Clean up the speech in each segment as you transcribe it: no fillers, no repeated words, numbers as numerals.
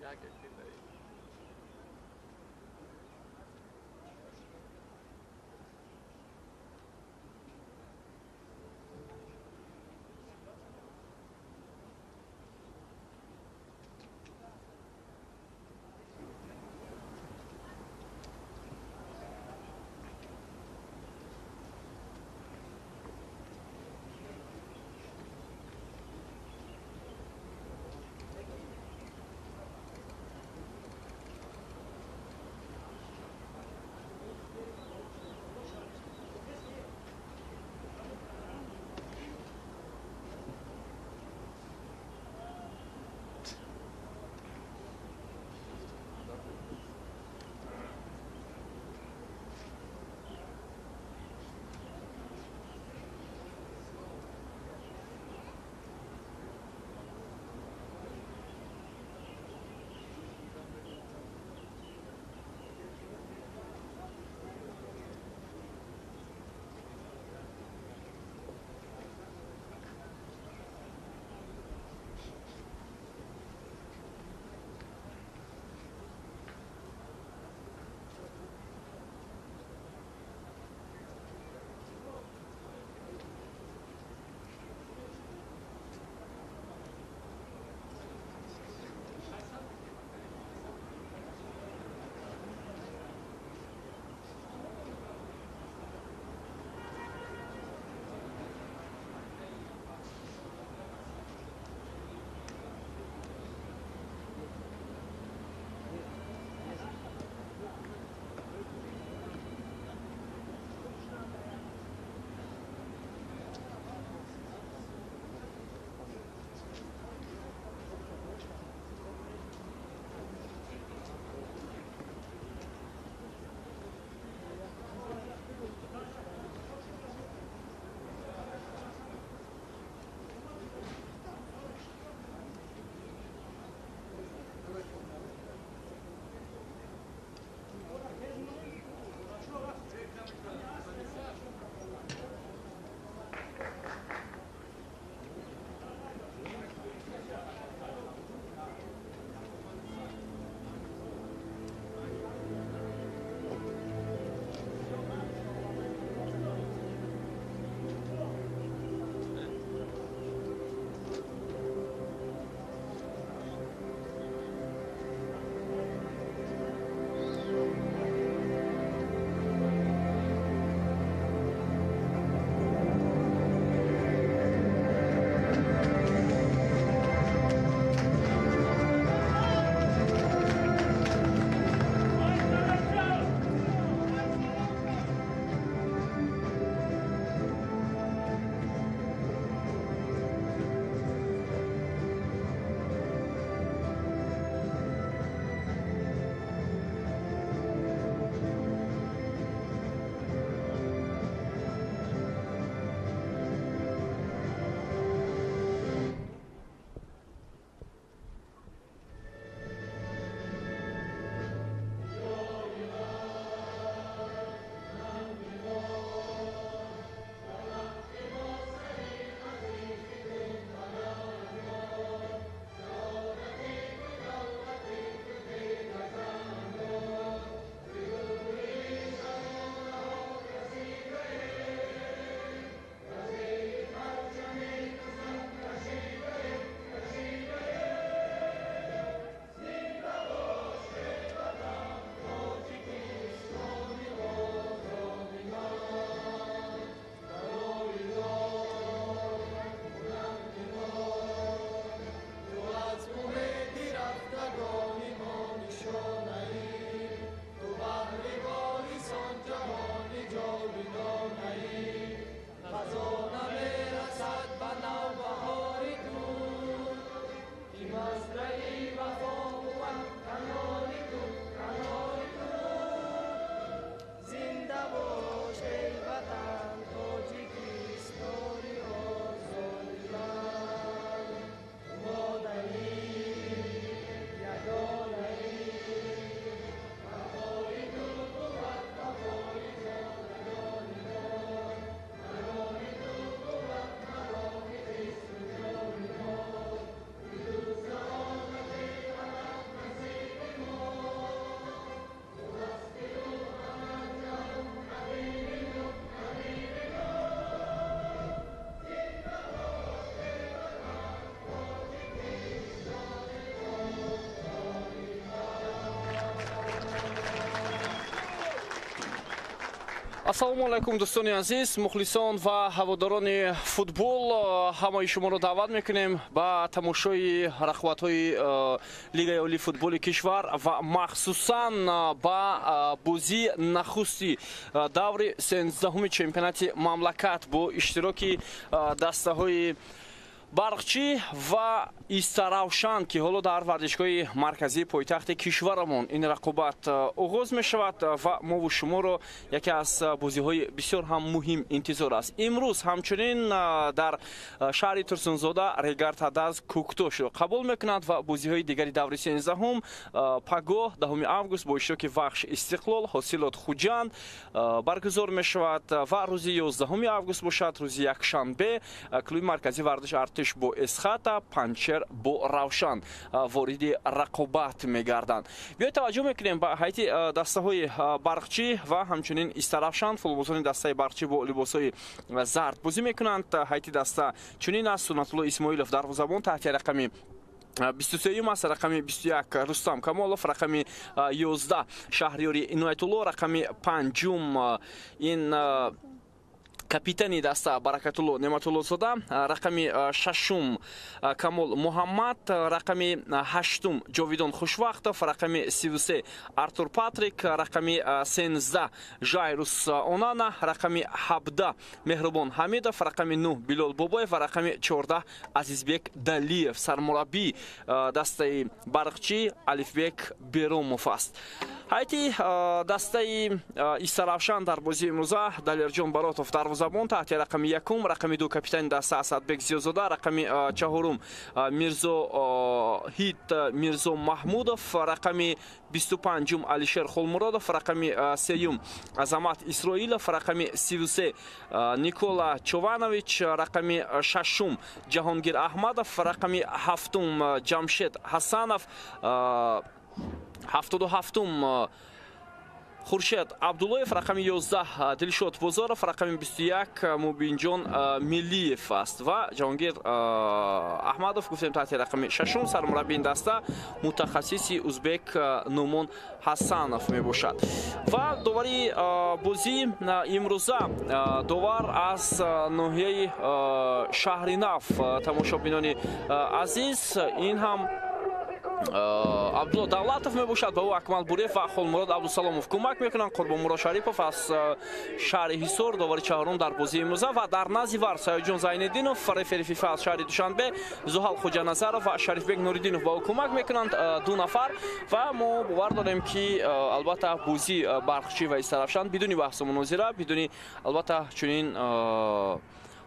क्या कहती ताई? ассалому алайкум дӯстони азиз, мухлисон ва ҳаводорони футбол, ҳамаи шуморо даъват мекунем ба тамошои рақобатҳои лигаи олии футболи кишвар ва махсусан ба бозии нахусти даври 13-уми чемпионати мамлакат бо иштироки дастаҳои барқчӣ ва истаравшан ки ҳоло дар варзишгоҳи марказии пойтахти кишварамон ин рақобат оғоз мешавад ва мову шуморо яке аз бозиҳои бисёр ҳам муҳим интизор аст. имрӯз ҳамчунин дар шаҳри турсунзода Регар Тадаз Кӯктошро қабул мекунад ва бозиҳои дигари даври 13-ум пагоҳ 10 август бо иштироки Вахш Истиқлол, Ҳосилот Хуҷанд баргузор мешавад ва рӯзи 11 август бошад, рӯзи якшанбе клуби марказии варзиш Артиш бо Эсхата, Панчер бо Равшан вориди рақобат мегарданд. биёед таваҷҷӯҳ мекунем ба ҳайати дастаҳои барқчӣ ва ҳамчунин Истаравшан. футболбозони дастаи барқчӣ бо либосҳои зард бозӣ мекунанд. ҳайати даста чунин аст: Сунатулло Исмоилов дарвозабон таҳти рақами 23 аст, рақами 21 Рустам Камолов, рақами 11 Шаҳриёри Иноятулло, рақами 5 ин капитани даста Баракатулло Нематуллозода, рақами 6 Камол Муҳаммад, рақами 8 Ҷовидон Хушвақтов, рақами 33 Артур Патрик, рақами 13 Жайрус Онана, рақами 17 Меҳрубон Ҳамидов, рақами 9 Билол Бобоев ва рақами 14 Азизбек Далиев. Сармураббии дастаи барқчӣ Алифбек Беромов аст. ҳайати дастаи Истаравшан дар бозии имрӯза Далерҷон Баротов дарвозабон таҳти рақами 1, рақами 2 капитани даста Асадбек Зиёзода, рақами 4 Мирзо Ҳид Мирзо Маҳмудов, рақами 25 Алишер Холмуродов, рақами 3 Азамат Исроилов, рақами 33 Никола Чованович, рақами 6 Ҷаҳонгир Аҳмадов, рақами 7 Ҷамшед Ҳасанов, 77 Хуршед Абдуллоев, рақами 11 Дилшод Бозоров, рақами 21 Мубинҷон Миллиев аст ва Ҷаҳонгир Аҳмадов гуфтем таҳти рақами 6 сармураббии даста мутахассиси узбек Нумон Ҳасанов мебошад. ва довари бозии имрӯза довар аз ноҳияи Шаҳри Нав. Тамошобинони азиз, ин ҳам Абдулло Давлатов мебошад, ба ӯ Акмал Буреев ва Холмурод Абдусаломов кӯмак мекунанд. Қурбонмурод Шарипов аз шаҳри Ҳисор довари чаҳорум дар бозии имрӯза ва дар назди вар Саёҷон Зайниддинов, рефери ФИФА аз шаҳри Душанбе, Зуҳал Хоҷаназаров ва Шарифбек Нуриддинов ба ӯ кӯмак мекунанд, 2 нафар. ва мо бовар дорем ки албатта бозии барқчӣ ва Истаравшан бидуни баҳсу мунозира, бидуни албатта чунин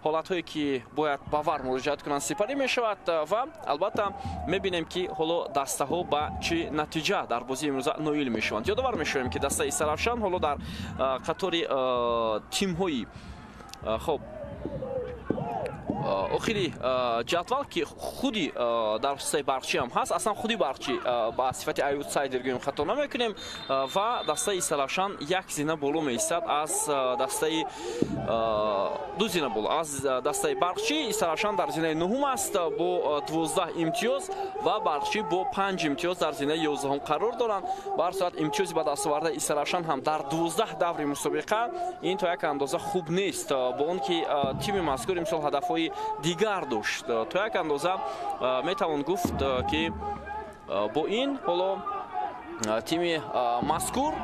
ҳолатҳое ки бояд ба вар муроҷиат кунанд сипарӣ мешавад ва албатта мебинем ки ҳоло дастаҳо ба чӣ натиҷа дар бозии имрӯза ноил мешаванд. ёдовар мешавем ки дастаи Истаравшан ҳоло дар қатори тимҳои хоб охири ҷадвал ки худи дар дастаи барқчӣ ҳам ҳаст, аслан худи барқчӣ ба сифати аутсайдер гӯем хато намекунем ва дастаи Истаравшан як зина боло меистад аз дастаи 2 зина боло аз дастаи барқчӣ. Истаравшан дар зинаи 9 аст бо 12 имтиёз ва барқчӣ бо 5 имтиёз дар зинаи 11 қарор доранд. ба ҳар сурат имтиёзи ба дастовардаи Истаравшан ҳам дар 12 даври мусобиқа ин то як андоза хуб нест, бо он ки тими мазкур имсол ҳадафҳои дигар дошт. То як андоза метавон гуфт ки бо ин ҳоло тими мазкур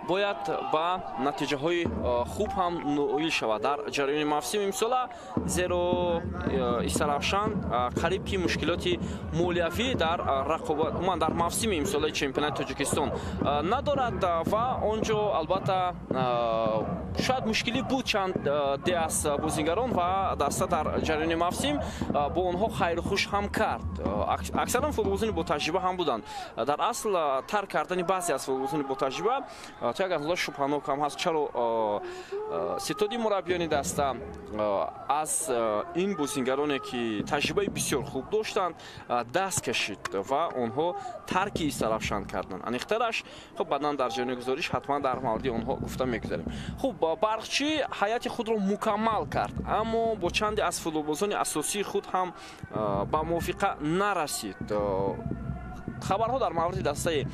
бояд ба натиҷаҳои хуб ҳам ноил шавад дар ҷараёни мавсими имсола, зеро Истаравшан қариб ки мушкилоти молиявӣ дар рақобат умуман дар мавсими имсолаи чемпионати Тоҷикистон надорад ва он ҷо албатта шояд мушкилӣ буд чанд де аз бозигарон ва даста дар ҷараёни мавсим бо онҳо хайрухуш ҳам кард. аксаран футболбозони ботаҷриба ҳам буданд. дар асл тарк кардани баъзе аз футболбозони ботаҷриба то як андоза шубҳанок ҳам ҳаст. чаро ситоди мураббиёни даста аз ин бозигароне ки таҷрибаи бисёр хуб доштанд даст кашид ва онҳо тарки Истаравшан карданд. аниқтараш хуб баъдан дар ҷаёни гузориш ҳатман дар мавриди онҳо гуфта мегузарем. хуб барқчӣ ҳайати худро мукаммал кард, аммо бо чанде аз футболбозони асосии худ ҳам ба мувофиқа нарасид. хабарҳо дар мавриди дастаи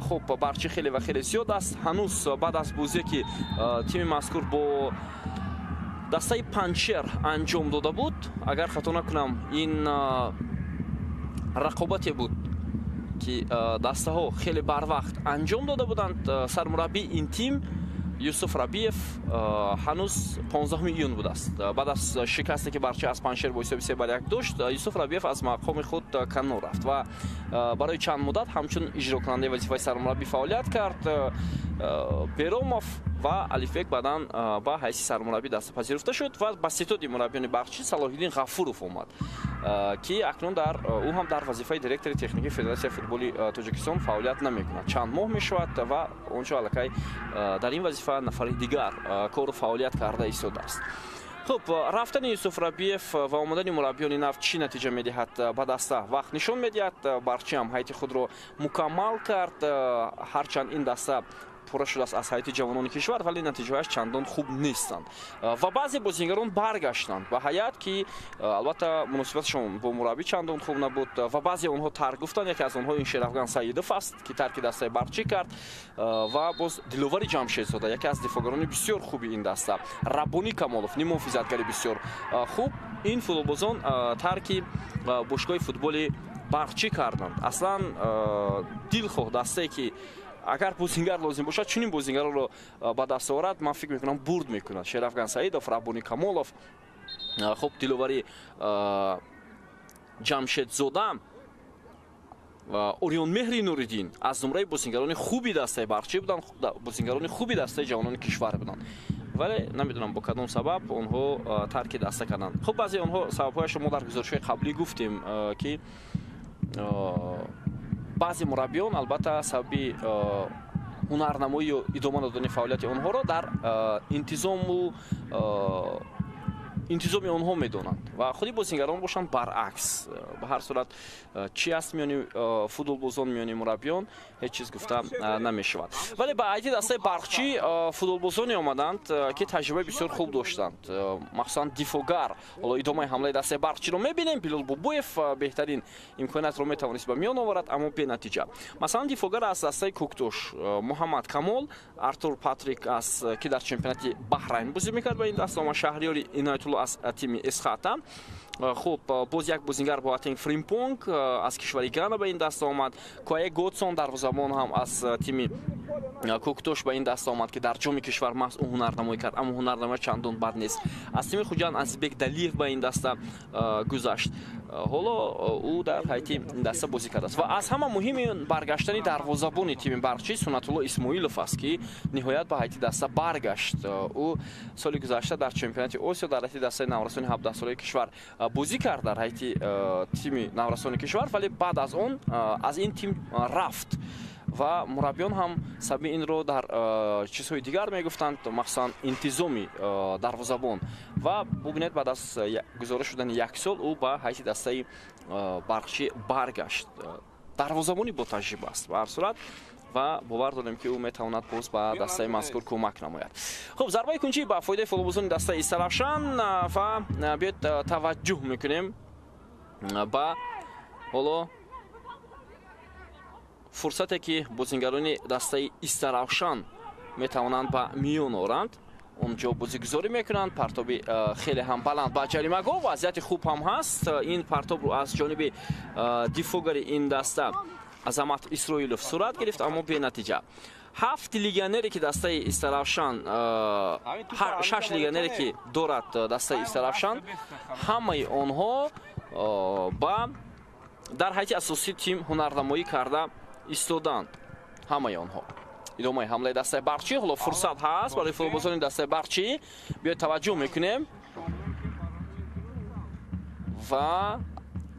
хуб барчи хеле ва хеле зиёд аст. ҳанӯз баъд аз бозие ки тими мазкур бо дастаи Панчер анҷом дода буд, агар хато накунам ин рақобате буд ки дастаҳо хеле барвақт анҷом дода буданд. Сармураббии ин тим Юсуф Рабиев ҳанӯз 15 июн будааст. Баъд аз шикасте ки барчи аз Паншер бо ҳисоби 3-1 дошт, Юсуф Рабиев аз мақоми худ канор рафт ва барои чанд муддат ҳамчун иҷрокунандаи вазифаи сармураббӣ фаъолият кард. Беромов ва Алифбек баъдан ба ҳайси сармураббӣ дастапазируфта шуд ва ба ситоди мураббиёни Бахчи Салоҳиддин Ғафуров омад ки акнун ӯ ҳам дар вазифаи директори техникии Федератсияи футболи Тоҷикистон фаъолият намекунад. Чанд моҳ мешавад ва ончо аллакай дар ин вазифа нафари дигар кору фаъолият карда истодааст. Хуб, рафтани Юсуф Рабиев ва омадани мураббиёни нав чӣ натиҷа медиҳад ба даста вақт нишон медиҳад. Барчи ҳам ҳайати худро мукаммал кард, ҳарчанд ин даста пурра шудааст аз ҳайати ҷавонони кишвар, вале натиҷаҳояш чандон хуб нестанд ва баъзе бозигарон баргаштанд ба ҳаят ки албатта муносибаташон бо мураббӣ чандон хуб набуд ва баъзе онҳо тарк гуфтанд. яке аз онҳо ин Шерафган Саидов аст ки тарки дастаи Барчи кард ва боз Диловари Ҷамшедзода, яке аз дифогарони бисёр хуби ин даста, Раббони Камолов, нимуҳофизатгари бисёр хуб. Ин футболбозон тарки бошгоҳи футболи Барчи карданд. Аслан дилхоҳ дастае ки агар бозингар лозим бошад чунин бозингароро ба даст орад, ман фикр мекунам бурд мекунад. Шерафган Саидов, Раббони Камолов, хуб Диловари Ҷамшедзода, Ориёнмеҳри Нуриддин аз зумраи бозингарони хуби дастаи Барчи буданд, бозингарони хуби дастаи ҷавонони кишвар буданд. Вале намедонам бо кадом сабаб онҳо тарки даста карданд. Хуб баъзе онҳо сабабҳояшро мо дар гузоришҳои қаблӣ гуфтем ки баъзе мураббиён албатта сабаби ҳунарнамоӣ ё идома додани фаъолияти онҳоро дар интизоми онҳо медонанд ва худи бозингарон бошанд баръакс. Ба ҳар сурат чӣ аст миёни футболбозон, миёни мураббиён ҳеҷ чиз гуфта намешавад. Вале ба ҳайати дастаи Барчи футболбозоне омаданд ки таҷрибаи бисёр хуб доштанд, махсусан дифогар. Ҳоло идомаи ҳамлаи дастаи Барчиро мебинем. Билол Бубоев беҳтарин имкониятро метавонист ба миён оварад, аммо бенатиҷа. Масалан дифогар аз дастаи Куктош Муҳаммад Камол, Артур Патрик аст ки дар чемпионати Баҳрайн бозӣ мекард ба ин даста омад, Шаҳриёри Иноятулло аз тими Эсхата. Хуб, боз як бозингар Боатенг Фримпонг аз кишвари Гана ба ин даста омад. Коэ Готсон дарвозабон ҳам аз тими Куктош ба ин даста омад ки дар ҷоми кишвар маҳз ӯ ҳунарнамоӣ кард, аммо ҳунарнамоӣ чандон бад нест. Аз тими Хуҷанд Азизбек Далиев ба ин даста гузашт. Ҳоло ӯ дар ҳайати ин даста бозӣ кардааст ва аз ҳама муҳими баргаштани дарвозабони тими Барчи Сунатулло Исмоилов аст ки ниҳоят ба ҳайати даста баргашт. Ӯ соли гузашта дар чемпионати Осиё дар ҳайати дастаи наврасони 17-солаи кишвар бозӣ кард дар ҳайати тими наврасони кишвар, вале баъд аз он аз ин тим рафт ва мураббиён ҳам сабаби инро дар чизҳои дигар мегуфтанд, махсусан интизоми дарвозабон ва бубинед баъд аз гузориш шудани як сол ӯ ба ҳайати дастаи Барчи баргашт. Дарвозабони бо таҷриба аст ба ҳар сурат ва бовар дорем ки ӯ метавонад боз ба дастаи мазкур кӯмак намояд. Хуб, зарбаи кунҷӣ ба фоидаи футболбозони дастаи Истаравшан ва биёед таваҷҷӯҳ мекунем ба ҳоло фурсате ки бозингарони дастаи Истаравшан метавонанд ба миён оранд. онҷо бозигузорӣ мекунанд, партоби хеле ҳам баланд ба ҷаримагоҳ, вазъияти хуб ҳам ҳаст. Ин партобро аз ҷониби дифогари ин даста Азамат Исроилов сурат гирифт, аммо бенатиҷа. 7 легионере ки дастаи Истаравшан, 6 легионере ки дорад дастаи Истаравшан, ҳамаи онҳо ба дар ҳайати асосии тим ҳунарнамоӣ карда истоданд. Ҳамаи онҳо идомаи ҳамлаи дастаи Барчи. ҳоло фурсат ҳаст барои футболбозони дастаи Барчи. биёед таваҷҷӯҳ мекунем ва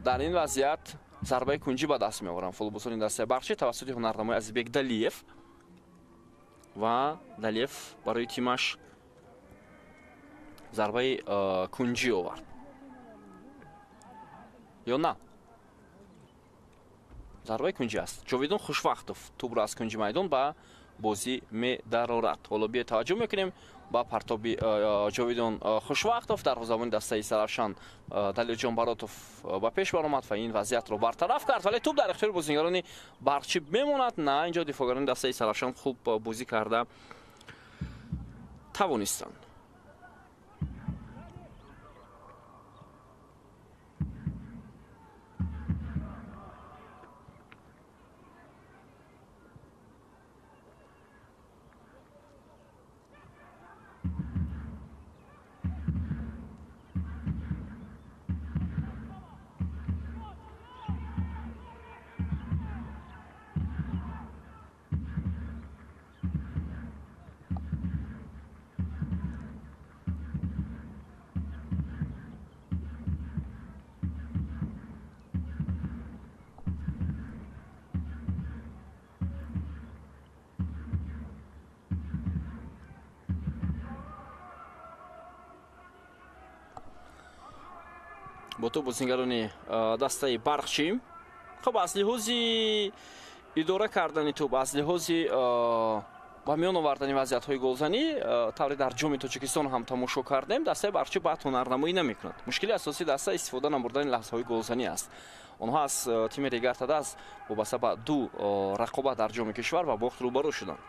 дар ин вазъият зарбаи кунҷӣ ба даст меоваранд футболбозони дастаи Барчи тавассути ҳунарнамои Азизбек Далиев ва Далиев барои тимаш зарбаи кунҷӣ овард ё на? зарбаи кунҷӣ аст. Ҷовидон Хушвақтов тӯбро аз кунҷи майдон ба бозӣ медарорад. ҳоло биё таваҷҷӯҳ мекунем ба партоби Ҷовидон Хушвақтов. дарвозабони дастаи Сарафшан Далилҷон Баротов ба пеш баромад ва ин вазъиятро бартараф кард, вале тӯб дар ихтиёри бозигарони Барқчӣ мемонад. На, инҷо дифоъгарони дастаи Сарафшан хуб бозӣ карда тавонистанд. бо ту бозигарони дастаи Барқчӣ. хуб, аз лиҳози идора кардани тӯб, аз лиҳози ба миён овардани вазъиятҳои голзанӣ тавре дар ҷоми Тоҷикистон ҳам тамошо кардем. дастаи Барқчӣ баъд ҳунарнамоӣ намекунад. мушкили асосии дастаи истифода намбурдани лаҳзаҳои голзанӣ аст. онҳо аз тими Регартадаз вобаста ба ду рақобат дар ҷоми кишвар ба бохт рӯбарӯ шуданд.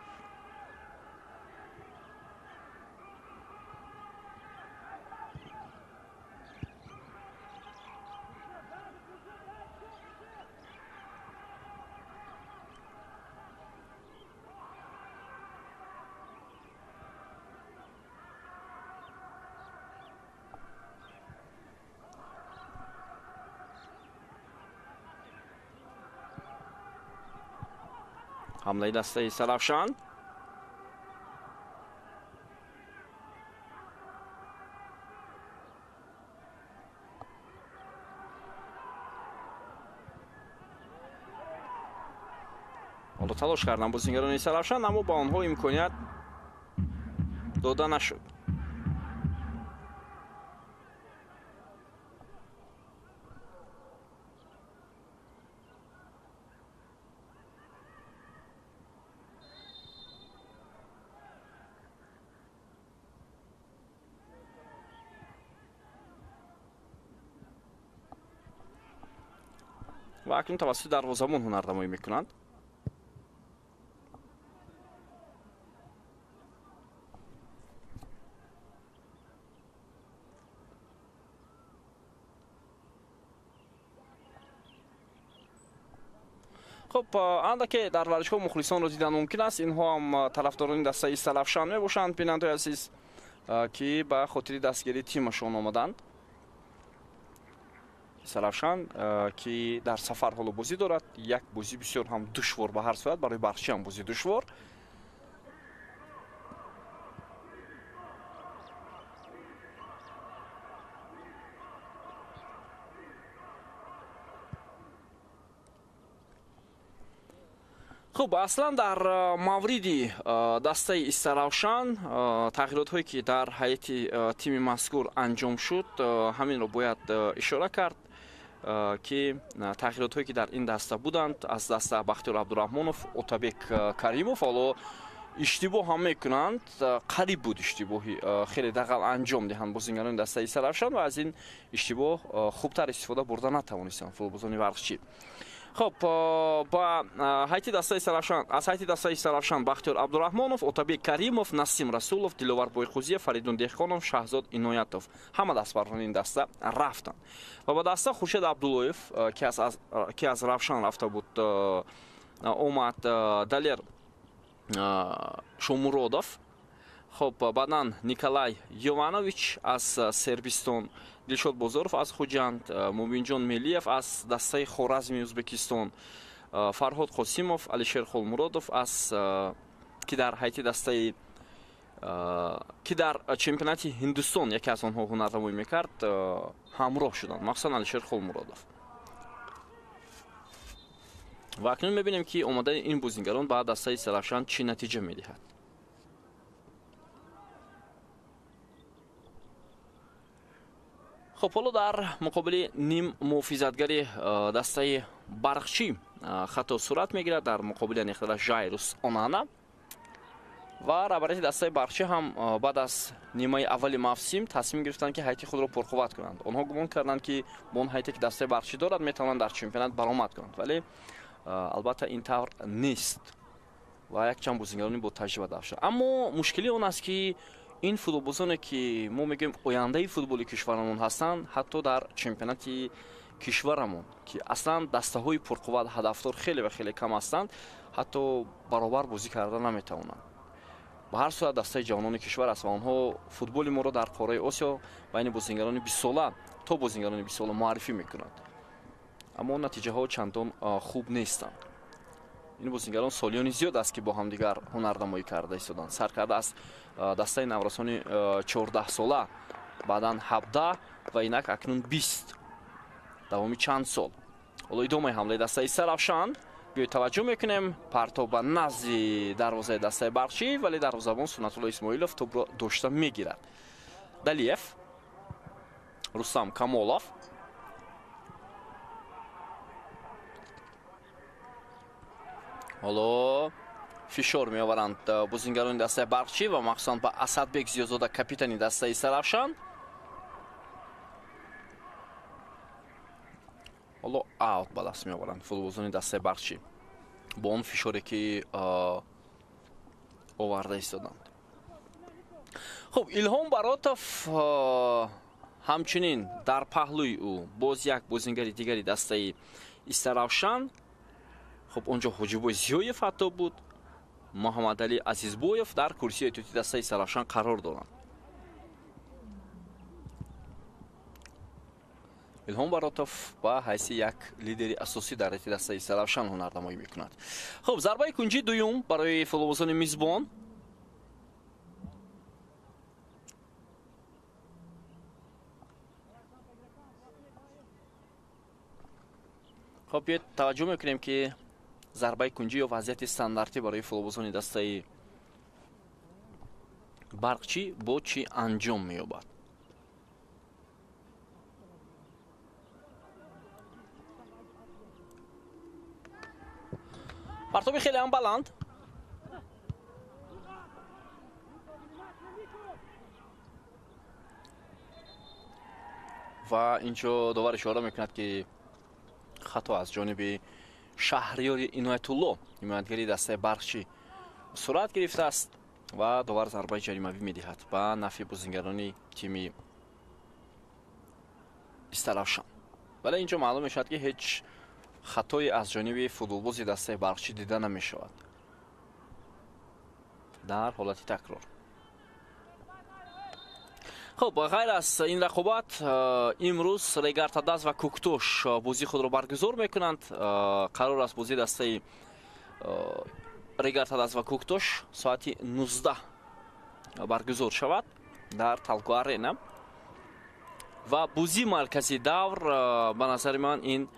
ҳамлаи дастаи Сарафшан. ҳоло талош кардан бозигарони Сарафшан, аммо ба онҳо имконият дода нашуд. ва акнун тавассути дарвозабон ҳунарнамоӣ мекунанд. خب андаке дар варзишҳо мухлисонро дидан мумкин аст. инҳо ҳам тарафдорони дастаи Сарафшан мебошанд. бинандаи азиз ки ба хотири дастгирии тимашон омаданд. Сарафшан ки дар сафар ҳоло бозӣ дорад. як бозӣ бисёр ҳам душвор ба ҳар сурат, барои Барқчӣ ҳам бозӣ душвор. хуб, аслан дар мавриди дастаи Сарафшан тағйиротҳое ки дар ҳайати тими мазкур анҷом шуд, ҳаминро бояд ишора кард ки тағйиротҳое ки дар ин даста буданд аз даста Бахтиёр Абдураҳмонов, Отабек Каримов ҳоло иштибоҳ ҳам мекунанд. қариб буд иштибоҳи хеле дағал анҷом диҳанд бозигарони дастаи Сарафшан ва аз ин иштибоҳ хубтар истифода бурда натавонистанд футболбозони Барқчӣ. خب با ҳайати дастаи Сарафшан, аз ҳайати дастаи Сарафшан Бахтиёр Абдураҳмонов, Отабек Каримов, Насим Расулов, Диловар Бойқузиев, Фаридун Деҳқонов, Шаҳзод Иноятов ҳама дастбаррони ин даста рафтанд. ва ба даста Хуршед Абдуллоев ки аз Равшан рафта буд омад Далер Шомуродов. خب баъдан Николай Йованович аз Сербистон, Дилшод Бозоров аз Хуҷанд, Мубинҷон Мелиев аз дастаи Хоразми Ӯзбекистон, Фарҳод Қосимов, Алишер Холмуродов аз ки дар ҳайати дастаи ки дар чемпионати Ҳиндустон яке аз онҳо ҳунарнамоӣ мекард ҳамроҳ шуданд, махсусан Алишер Холмуродов. ва акнун мебинем ки омадани ин бозигарон ба дастаи Сарафшан чӣ натиҷа медиҳад. خب حالا در مقابل نیم محافظتگری دسته Барқчӣ خطا صورت میگیرد در مقابل نخدر ژایروس آنانا. ва раҳбарияти дастаи Барқчӣ ҳам баъд аз нимаи аввали мавсим тасмим гирифтанд ки ҳайати худро пурқувват кунанд. Онҳо гумон карданд ки бо он ҳайате ки дастаи Барқчӣ дорад метавонанд дар чемпионат баромад кунанд, вале албатта ин тавр нест ва якчанд бозингарони бо таҷриба дафт шуд. Аммо мушкили он аст ки ин футболбозоне ки мо мегӯем ояндаи футболи кишварамон ҳастанд, ҳатто дар чемпионати кишварамон ки аслан дастаҳои пурқувват ҳадафдор хеле ва хеле кам ҳастанд, ҳатто баробар бозӣ карда наметавонанд. ба ҳар сурат дастаи ҷавонони кишвар аст ва онҳо футболи моро дар қораи Осиё байни бозингарони 20 сола то бозингарони 20 сола муаррифӣ мекунанд. Аммо натиҷаҳо чандон хуб нестанд. ин бозингарон солиёни зиёд аст ки бо ҳамдигар ҳунарнамоӣ карда истоданд. Сар карда аз дастаи наврасони 14 сола, баъдан 17 ва инак акнун 20 давоми чанд сол. ҳоло идомаи ҳамлаи дастаи Саравшан биёед таваҷҷӯҳ мекунем. Партоб ба назди дарвозаи дастаи Барқчӣ, вале дарвозабон Сунатулло Исмоилов тӯбро дошта мегирад. Далиев, Рустам Камолов, ҳоло фишор меоваранд бозингарони дастаи Барқчӣ ва махсусан ба Асадбек Зиёзода, капитани дастаи Саравшан. ҳоло аут ба даст меоваранд футболбозони дастаи Барқчӣ бо он фишоре ки оварда истоданд. хуб, Илҳом Баротов ҳамчунин дар паҳлӯи ӯ боз як бозингари дигари дастаи Саравшан. хуб, онҷо Ҳоҷибой Зиёев ҳатто буд, Муҳаммадалӣ Азизбоев дар курсии эҳтиёти дастаи Саравшан қарор доранд. Илҳом Баротов ба ҳайси як лидери асосӣ дар эҳтиёти дастаи Саравшан ҳунарнамоӣ мекунад. хуб, зарбаи кунҷи дуюм барои футболбозони мизбон. хуб, биёед таваҷҷӯҳ мекунем ки зарбаи кунҷи ё вазъияти стандартӣ барои футболбозони дастаи Барқчӣ бо чӣ анҷом меёбад. партоби хеле ҳам баланд. ва инҷо довар ишора мекунад ки хато аз ҷониби Шаҳриёри Иноятулло, ҳимоятгари дастаи Барқчӣ сурат гирифтааст ва довар зарбаи ҷаримавӣ медиҳад ба нафъи бозингарони тими Саравшан. вале инҷо маълум мешавад ки ҳеҷ хатое аз ҷониби футболбози дастаи Барқчӣ дида намешавад дар ҳолати такрор. хуб, ғайр аз ин рақобат имрӯз Регартадаст ва Куктош бозии худро баргузор мекунанд. қарор аст бозии дастаи Регартадаст ва Куктош соати 19 баргузор шавад дар Талко Арена. ва бозии маркази давр ба назари ман ин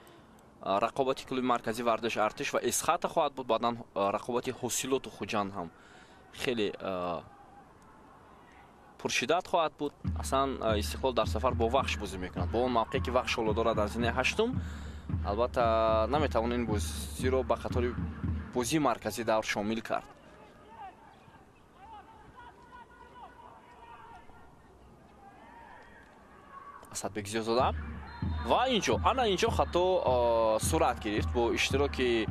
рақобати клуби маркази вардаш Артиш ва Эсхата хоҳад буд. баъдан рақобати Ҳосилоту Хуҷанд ҳам хеле пуршиддат хоҳад буд. аслан Истиқлол дар сафар бо Вахш бозӣ мекунад. бо он мавқеъе ки Вахш ҳоло дорад дар зинаи ҳаштум, албатта наметавонад ин бозиро ба қатори бозии маркази давр шомил кард. Асадбек Зиёзода ва ана инҷо хато сурат гирифт бо иштироки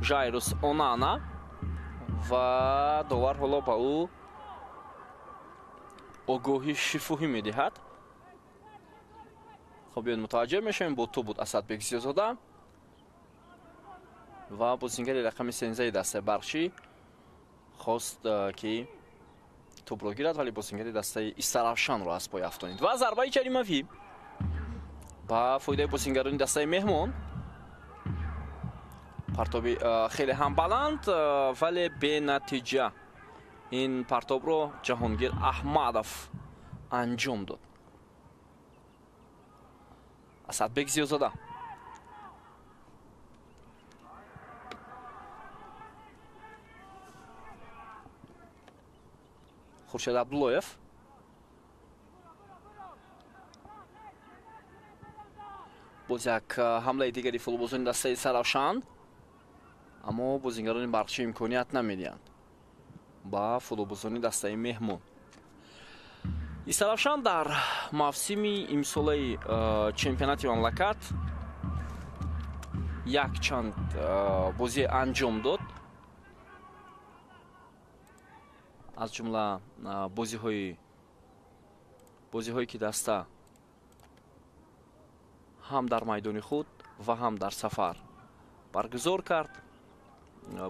Жайрус Онана ва довар ҳоло ба ӯ огоҳи шифоҳӣ медиҳад. хуб, биёед мутаваҷҷӯҳ мешавем. бо ту буд Асадбек Зиёзода ва бозингари рақами 13 дастаи Барқчӣ хост ки тӯбро гирад, вале бозингари дастаи Саравшанро аз пой афтонид. ва зарбаи ҷаримавӣ ба фоидаи бозингарони дастаи меҳмон. партоби хеле ҳам баланд, вале бенатиҷа. ин партобро Ҷаҳонгир Аҳмадов анҷом дод. Асадбек Зиёзода Хуршед Абдуллоев боз як ҳамлаи дигари футболбозони дастаи Саравшан, аммо бозингарони Барқчӣ имконият намедиҳанд. ба футболбозони дастаи меҳмон. Истаравшан дар мавсими имсолаи чемпионати мамлакат якчанд бозӣ анҷом дод. аз ҷумла бозиҳое ки даста ҳам дар майдони худ ва ҳам дар сафар баргузор кард.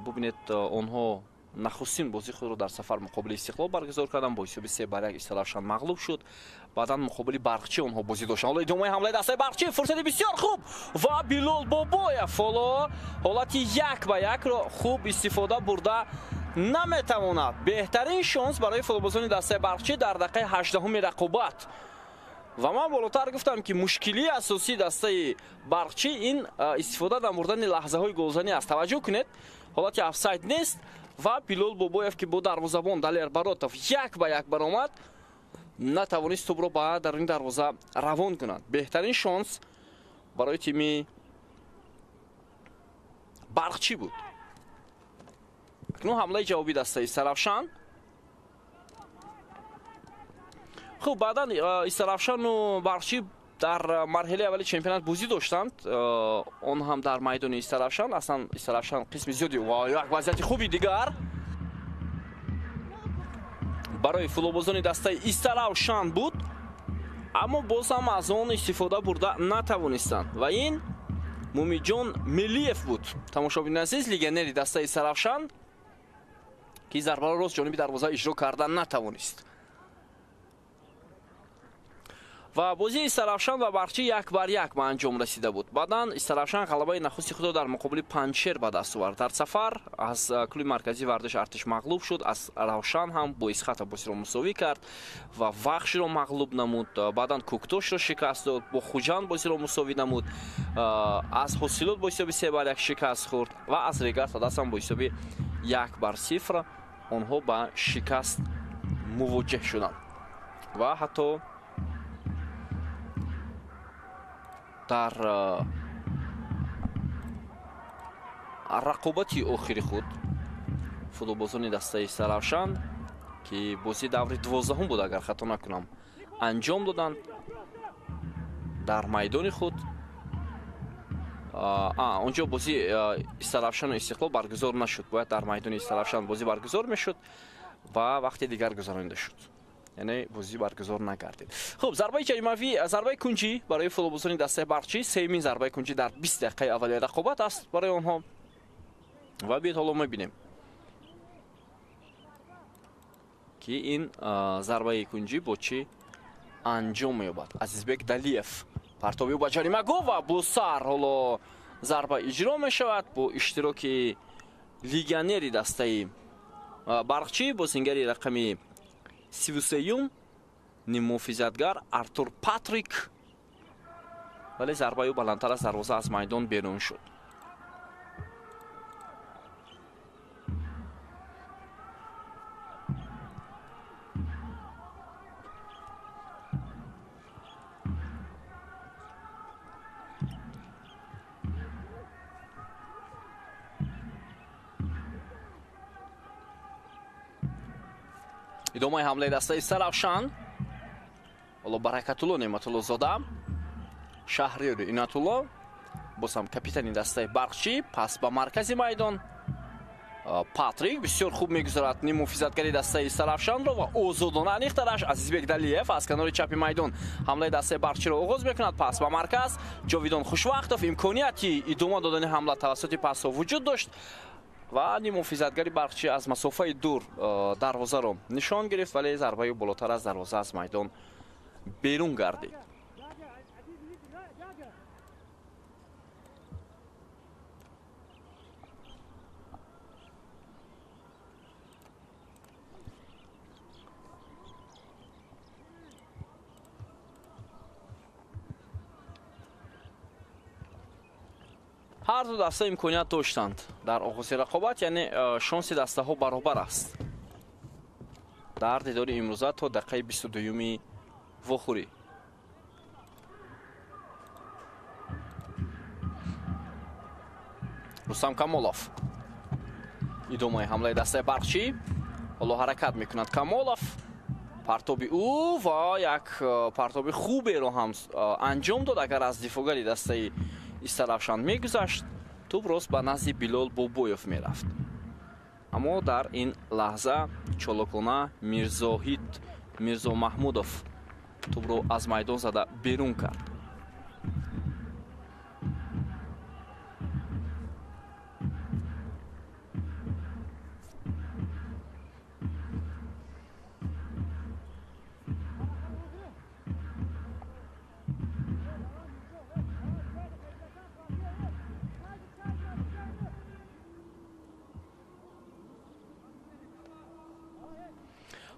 бубинед онҳо нахустин бозии худро дар сафар муқобили Истиқлол баргузор карданд, бо ҳисоби 3-1 Истаравшан мағлуб шуд. баъдан муқобили Барқчӣ онҳо бозӣ доштанд. ҳоло идомаи ҳамлаи дастаи Барқчӣ, фурсати бисёр хуб ва Билол Бобоев ҳоло ҳолати 1-1-ро хуб истифода бурда наметавонад. беҳтарин шонс барои футболбозони дастаи Барқчӣ дар дақиқаи 18-уми рақобат. ва ман болотар гуфтам ки мушкилии асосии дастаи Барқчӣ ин истифода дар бурдани лаҳзаҳои голзанӣ аст. таваҷҷӯҳ кунед, ҳолати офсайд нест ва Билол Бобоев ки бо дарвозабон Далер Баротов 1-1 баромад, натавонист тӯбро ба даруни дарвоза равон кунад. беҳтарин шонс барои тими Барқчӣ буд. акнун ҳамлаи ҷавоби дастаи Истаравшан. хуб, баъдан Истаравшану Барқчӣ дар марҳилаи аввали чемпионат бозӣ доштанд, он ҳам дар майдони Истаравшан. аслан Истаравшан қисми зиёди як вазъияти хуби дигар барои футболбозони дастаи Истаравшан буд, аммо боз ҳам аз он истифода бурда натавонистанд ва ин Мумиҷон Мелиев буд. тамошобини азиз, легионери дастаи Истаравшан ки зарбаро рост ҷониби дарвоза иҷро карда натавонист. ва бозии Истаравшан ва Барқчӣ 1-1 ба анҷом расида буд. баъдан Истаравшан ғалабаи нахусти худро дар муқобили Панҷшер ба даст овард. дар сафар аз клуби марказии вардаш Артиш мағлуб шуд. аз Равшан ҳам бо Исхата бозиро мусовӣ кард ва Вахширо мағлуб намуд. баъдан Куктошро шикаст дод, бо Хуҷанд бозиро мусовӣ намуд. аз Ҳосилот бо ҳисоби 3-1 шикаст хӯрд ва аз Регат ҳадасам бо ҳисоби 1-0 онҳо ба шикаст мувоҷеҳ шуданд. ва ҳатто дар рақобати охири худ футболбозони дастаи Истаравшан ки бозии даври 12 буд, агар хато накунам, анҷом доданд дар майдони худ. онҷо бозии Истаравшану Истиқлол баргузор нашуд. бояд дар майдони Истаравшан бозӣ баргузор мешуд ва вақти дигар гузаронида шуд, яъне бозӣ баргузор нагардид. хуб, зарбаи ҷаримавӣ, зарбаи кунҷӣ барои футболбозони дастаи Барқчӣ, сеюмин зарбаи кунҷӣ дар 20 дақиқаи аввалияи рақобат аст барои онҳо. ва биёед ҳоло мебинем ки ин зарбаи кунҷӣ бо чӣ анҷом меёбад. Азизбек Далиев партоби ба ҷаримагоҳ ва бо сар ҳоло зарба иҷро мешавад бо иштироки легионери дастаи Барқчӣ, бозингари рақами 33 ниммуҳофизатгар Артур Патрик, вале зарбаи ӯ баландтар аз дарвоза аз майдон берун шуд. идомаи ҳамлаи дастаи Истаравшан. ҳоло Баракатулло Неъматуллозода, Шаҳриёри Инатулло, бозам капитани дастаи Барқчӣ, пас ба маркази майдон Патрик бисёр хуб мегузарад ниммуҳофизатгари дастаи Истаравшанро ва озодона аниқтараш. Азизбек Далиев аз канори чапи майдон ҳамлаи дастаи Барқчиро оғоз мекунад. пас ба марказ Ҷовидон Хушвақтов. имконияти идома додани ҳамла тавассути пасҳо вуҷуд дошт ва ниммуҳофизатгари Барқчӣ аз масофаи дур дарвозаро нишон гирифт, вале зарбаи болотар аз дарвоза аз майдон берун гардид. ҳар ду даста имконият доштанд дар оғози рақобат, яъне шонси дастаҳо баробар аст дар дидори имрӯза то дақиқаи 22 вохӯрӣ. Рустам Камолов идомаи ҳамлаи дастаи Барқчӣ. ҳоло ҳаракат мекунад Камолов. Партоби ӯ ва як партоби хуберо ҳам анҷом дод. Агар аз дифоъгари дастаи Истаравшан мегузашт, тӯб рост ба назди Билол Бобоев мерафт. аммо дар ин лаҳза чолокона Мирзоҳид Мирзомаҳмудов тӯбро аз майдон зада берун кард.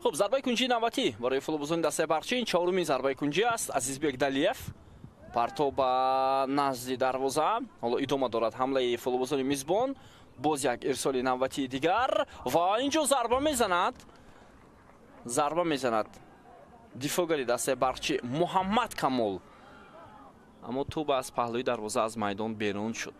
خب ضربه کنجی نوبتی برای فوتبالبازان دسته برچین. چهارمین ضربه کنجی است. عزیزبек Далиев پرتاب به نزد دروازه. حالا ادامه دارد حمله فوتبالبازان میزبان. باز یک ارسال نوبتی دیگر و اینجا ضربه میزند دفاعگری دسته برچی محمد کمال، اما توپ از پهلوی دروازه از میدان بیرون شد.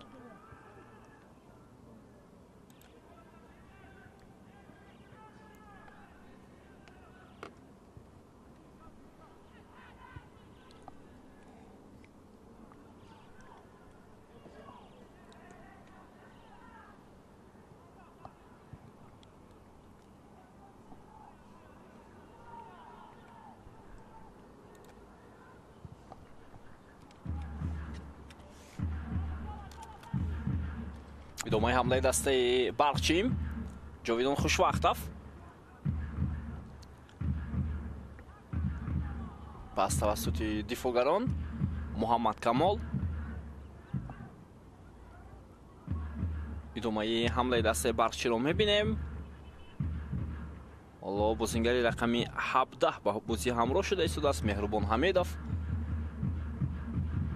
ادامه حمله دسته برقچی جاویدان خوشوقتов پس توسط دفاعگران محمد کمال. ادامه حمله دسته برقچی رو میبینیم. حالا بازیگری رقمی 17 با بازی همراه شده ایستاده است مهربان حمیدов.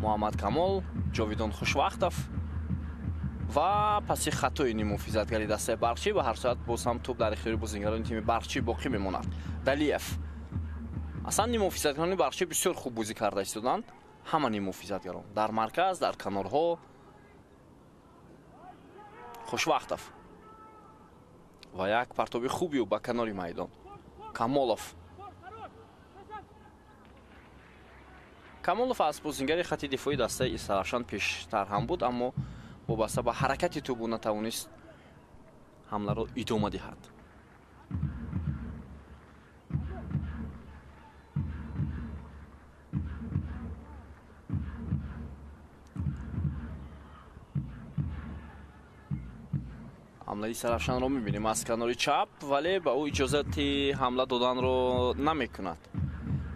محمد کمال، جاویدان خوشوقتов و پس خطای محافظتگری دسته برقچی و هر صورت باز هم توپ در اختیار بازیگران تیم برقچی باقی میماند. دلیف اصلا محافظتگران برقچی بسیار خوب بازی کرده ایستادند. همه محافظتگران در مرکز، در کنارها. خوشوقتов و یک پرتاب خوبی و با کنار میدان. کمالов از بازیگر خط دفاعی دسته استراشان پیشتر هم بود، اما وابسته به حرکت توپ نتوانست حمله را ادامه دهد. حمله استراشان را میبینیم از کنار چپ، ولی به او اجازت حمله دادن را نمیکند.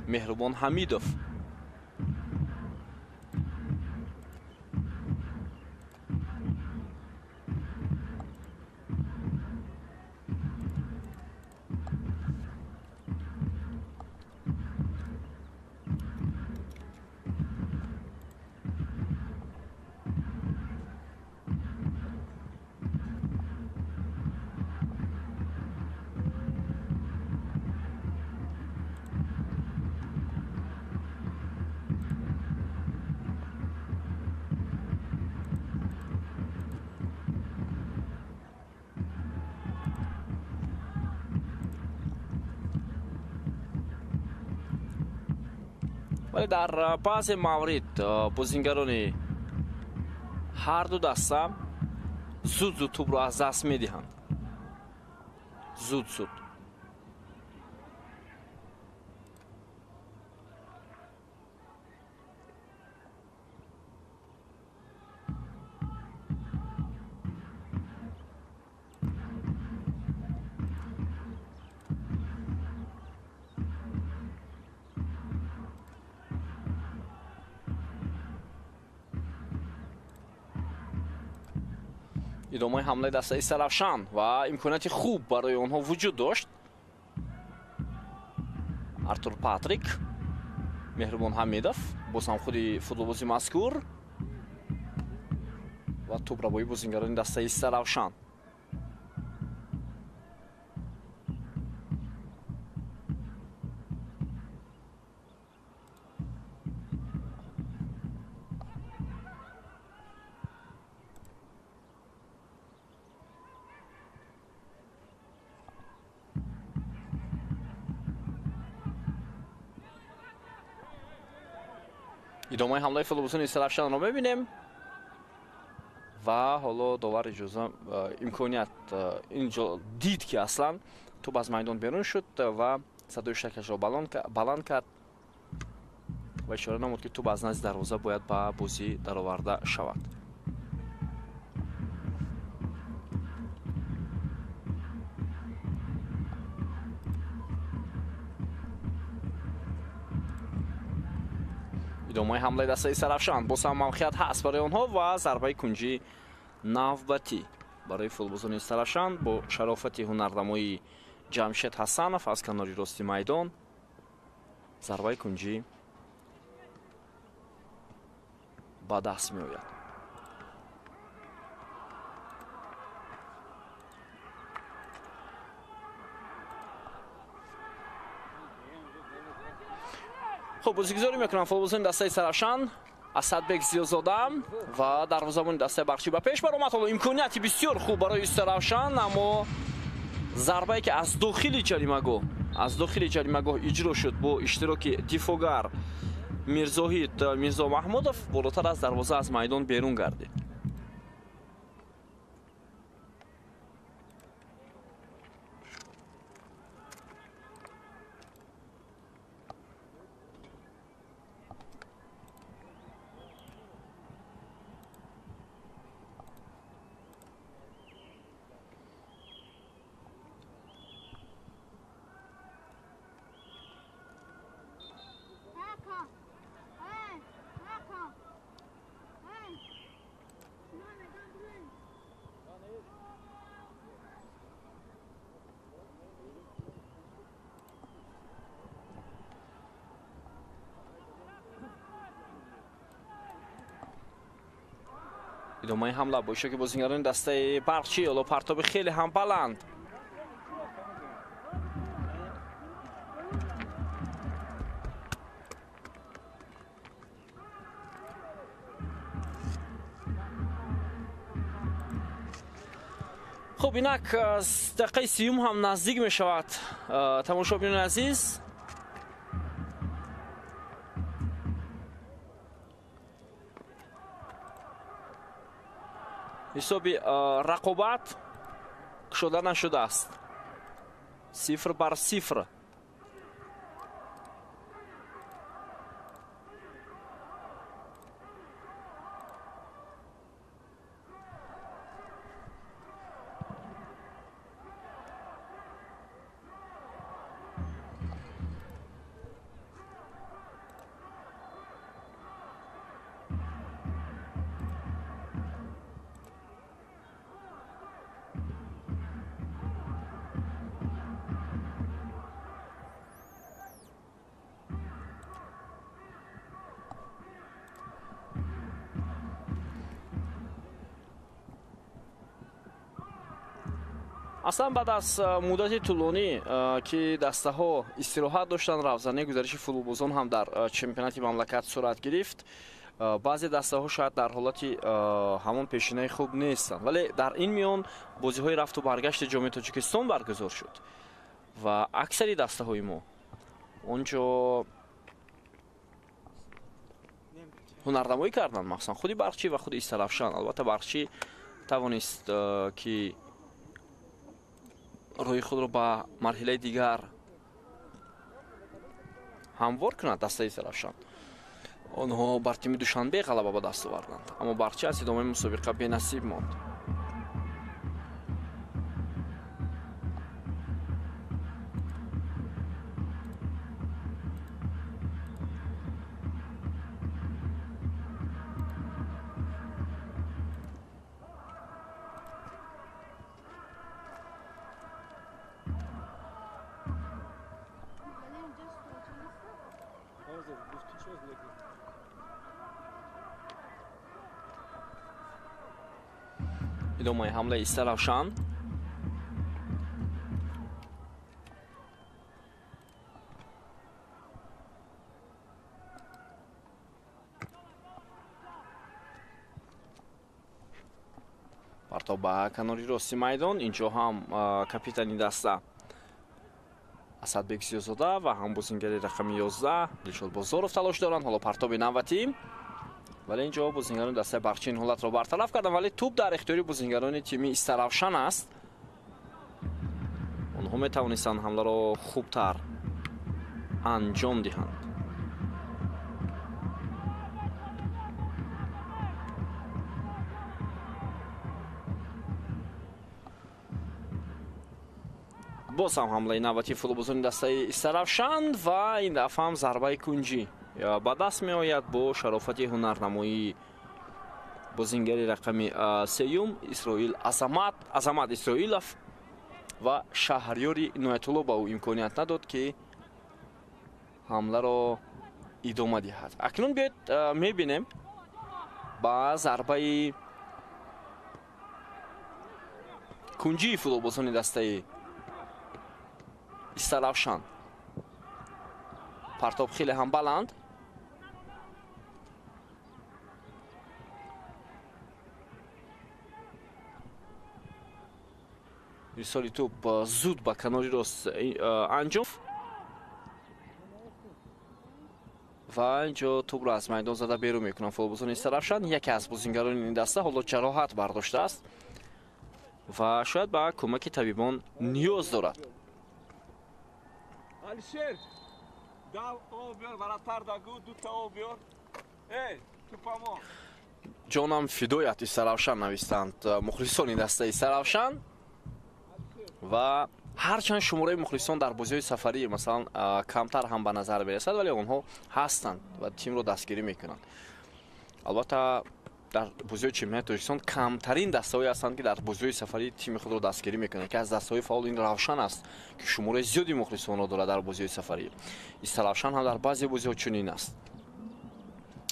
مهربان حمیدов ولی در بعض موارد بازیگران هر دو دسته زود توپ را از دست میدهند. زود ادامه حمله دسته استرافشان و امکانات خوب برای آنها وجود داشت. ارتور پاتریک، مهربان حمیدов، باز هم خود فوتبالبازی مذکور و توپ را با بازیگران دسته استرافشان. идомаи ҳамлаи футболбозони Сарафшанро мебинем ва ҳоло довар иҷоза имконият инҷо дид ки аслан тӯб аз майдон берун шуд ва садои штакашро баланд кард ва ишора намуд ки тӯб аз назди дарвоза бояд ба бозӣ дароварда шавад. идомаи ҳамлаи дастаи Сарафшан боз ҳам мавқеият ҳаст барои онҳо ва зарбаи кунҷи навбатӣ барои футболбозони Сарафшан бо шарофати ҳунарнамои Ҷамшед Ҳасанов аз канори рости майдон. Зарбаи кунҷи ба даст меояд. خب بازیگذاری میکنم فوتبالبازان دسته سرافشان اسدبек زیادزاده و دروازه‌بان دسته بخشی به پیش برآمد. حالا امکانیتی بسیار خوب برای سرافشان، اما ضربه‌ای که از داخل جریمه‌گاه اجرا شد با اشتراک دفاعگر میرزا محمودов بالاتر از دروازه از میدان بیرون گردید. ادامه حمله با اشتراک بازیگران دسته برقچی، حالا پرتاب خیلی هم بلند. خب اینک از دقیقه 30 هم نزدیک می شود تماشاگران عزیز. حسابی رقابت شده نشده است. 0-0. اصلا بعد از مدت طولانی که دسته ها استراحت داشتن، رفزنه گزارش فوتبالبازان هم در چمپیونات مملکت صورت گرفت. بعضی دسته ها شاید در حالت همون پیشینه خوب نیستن، ولی در این میان بازی های رفت و برگشت جام تاجیکستان برگزار شد و اکثری دسته های ما اونجا هنرنمایی کردن، مخصوصا خودی برقچی و خودی سرافشان. البته برقچی توانست که روی خود رو با مرحله دیگر هموار کند. دسته سرافشان آنها بر تیم دوشنبه غلبه به دست آوردند، اما برقچی از ادامه مسابقه بی‌نصیب ماند. ادامه حمله سرافشان. پرتاب به کناری راستی میدان. اینجا هم کاپیتانی دسته Асадбек Зиёзода ва ҳам бозингари рақами 11 Дилшод Бозоров талош доранд. ҳоло партоби навбатӣ, вале инҷо бозингарони дастаи Бахчӣ ин ҳолатро бартараф карданд, вале туп дар ихтиёри бозингарони тими Истаравшан аст. онҳо метавонистанд ҳамларо хубтар анҷом диҳанд. боз ҳам ҳамлаи навбатии футболбозони дастаи Истаравшан ва ин дафъа ҳам зарбаи кунҷӣ ба даст меояд бо шарофати ҳунарнамоии бозингари рақами сеюм Исроил Азамат Исроилов ва Шаҳрёри Иноятулло ба ӯ имконият надод ки ҳамларо идома диҳад. акнун биёед мебинем ба зарбаи кунҷии футболбозони дастаи Истаравшан. партоб хеле ҳам баланд. ирсоли туп зуд ба канори рост анҷом ва инҷо тупро аз майдон зада берун мекунанд футболбозони Истаравшан. яке аз бозингарони ин даста ҳоло ҷароҳат бардоштааст ва шояд ба кӯмаки табибон ниёз дорад. Алишер, дав об биёр, баратар дагу, дута об биёр. Эй, тупамо. ҷонам фидоят Истаравшан навистанд мухлисони дастаи Истаравшан ва ҳарчанд шумораи мухлисон дар бозиҳои сафарӣ масалан камтар ҳам ба назар мерасад, вале онҳо ҳастанд ва тимро дастгирӣ мекунанд. албатта дар бозиҳои чемпионати Тоҷикистон камтарин дастаҳое ҳастанд ки дар бозиҳои сафарӣ тими худро дастгирӣ мекунанд. яке аз дастаҳои фаъол ин Равшан аст ки шумораи зиёди мухлисонро дорад дар бозиҳои сафарӣ. Истаравшан ҳам дар баъзе бозиҳо чунин аст.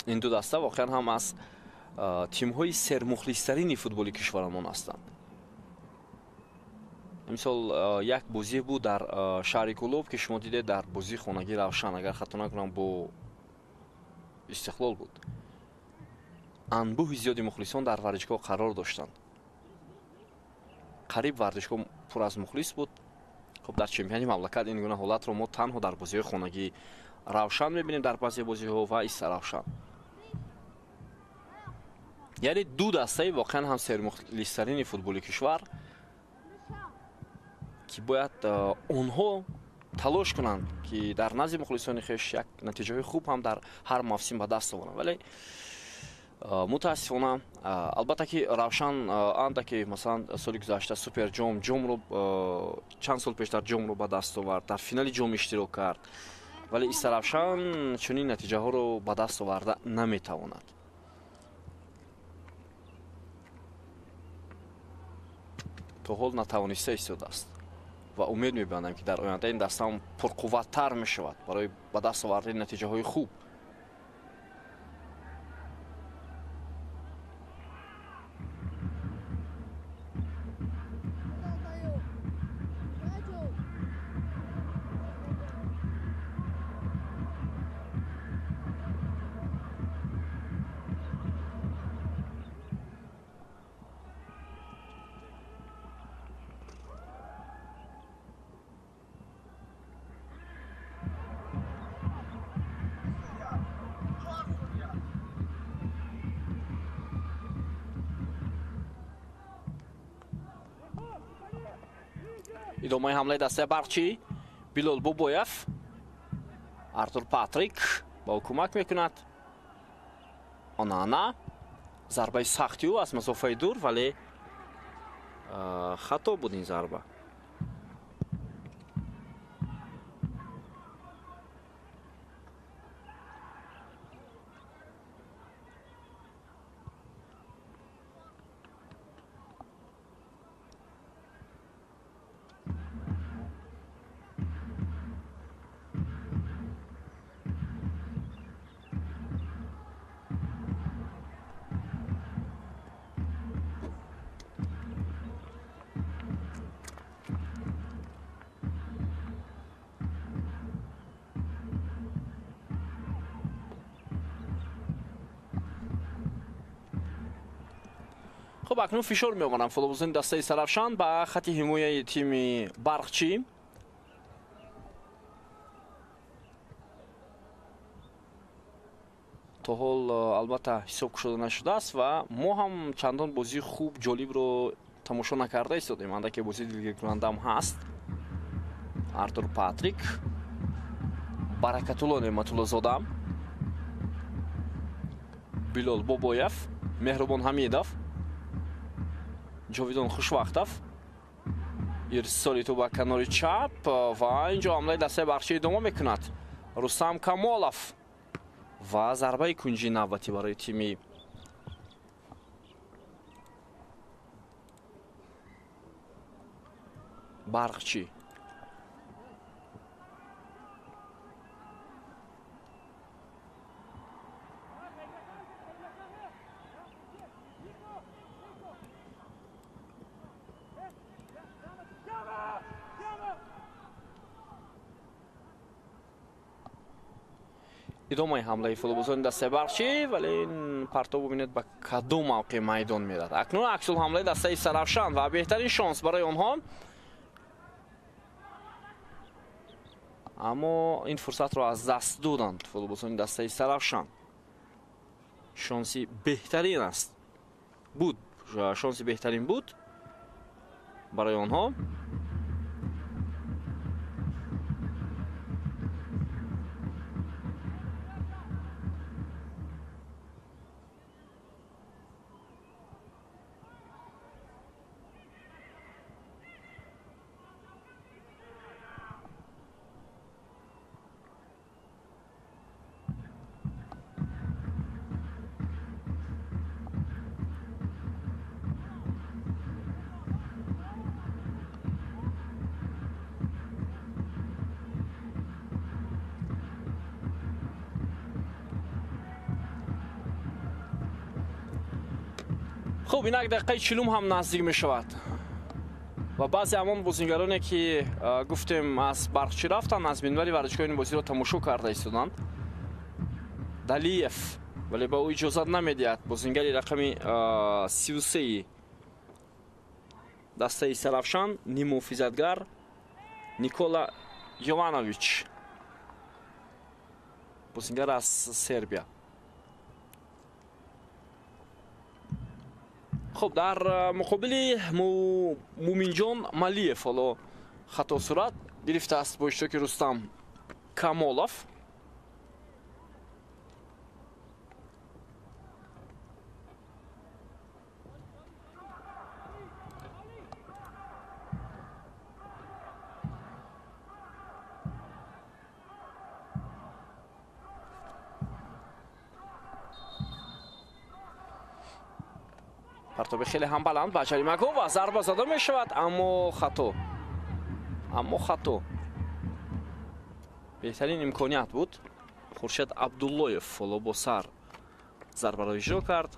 ин ду даста воқеан ҳам аз тимҳои сермухлистарини футболи кишварамон ҳастанд. мисол як бозӣ буд дар шаҳри Кӯлоб ки шумо дидед, дар бозии хонагии Равшан, агар хато накунам, бо Истиқлол буд. анбӯҳи зиёди мухлисон дар варзишгоҳ қарор доштанд. қариб варзишгоҳ пур аз мухлис буд. хуб дар чемпионати мамлакат ин гуна ҳолатро мо танҳо дар бозиҳои хонагии Равшан мебинем, дар баъзе бозиҳо ва Истаравшан. яъне ду дастаи воқеан ҳам сермухлистарини футболи кишвар ки бояд онҳо талош кунанд ки дар назди мухлисони хеш як натиҷаҳои хуб ҳам дар ҳар мавсим ба даст оваранд. вале мутаассифона албатта ки Равшан андаке масалан соли гузашта суперҷомро чанд сол пештар ҷомро ба даст овард, дар финали ҷом иштирок кард, вале Истаравшан чунин натиҷаҳоро ба даст оварда наметавонад. то ҳол натавониста истодааст ва умед мебандам ки дар оянда ин дастам пурқувваттар мешавад барои ба даст овардани натиҷаҳои хуб. идомаи ҳамлаи дастаи Бахчӣ, Билол Бобоев, Артур Патрик ба ӯ кӯмак мекунад. Онана зарбаи сахти ӯ аз масофаи дур, вале хато буд ин зарба. خب اکنون فشار می آورند فوتبالبازان دسته سرافشان با خط حمایت تیم برقچی. то ҳол албатта ҳисоб кушода нашудааст ва мо ҳам чандон бозии хуб ҷолибро тамошо накарда истодем. андаке бозии дилгиркунандам ҳаст. Артур Патрик, Баракатулло Неъматуллозода, Билол Бобоев, Меҳрубон Ҳамидов, Ҷовидон Хушвақтов, ирсоли ту ба канори чап ва инҷо ҳамлаи дастаи Барқчӣ идома мекунад. Рустам Камолов ва зарбаи кунҷи навбатӣ барои тими Барқчӣ. идомаи ҳамлаи футболбозони дастаи Барқчӣ, вале ин партов бубинед ба кадом мавқеъ майдон мерад. акнун аксул ҳамлаи дастаи Сарафшан ва беҳтарин шонс барои онҳо, аммо ин фурсатро аз даст доданд футболбозони дастаи Сарафшан. шонси беҳтарин аст, буд шонси беҳтарин буд барои онҳо. хуб, ин 1 дақиқаи 40 ҳам наздик мешавад ва баъзе ҳамон бозигароне ки гуфтем аз Барқчӣ рафтанд, аз минбари варзишгоҳ ин бозиро тамошо карда истоданд. Далиев вале ба ӯ иҷозат намедиҳад. Бозингари рақами 33 дастаи Сарафшан, нимуҳофизатгар Никола Йованович, бозингар аз Сербия. хуб, дар муқобили Муминҷон Малиев ҳоло хато сурат гирифтааст бо иштироки Рустам Камолов. партоби хеле ҳам баланд ба ҷаримагоҳ ва зарба зада мешавад, аммо хато. беҳтарин имконият буд. Хуршед Абдуллоев ҳоло бо сар зарбаро иҷро кард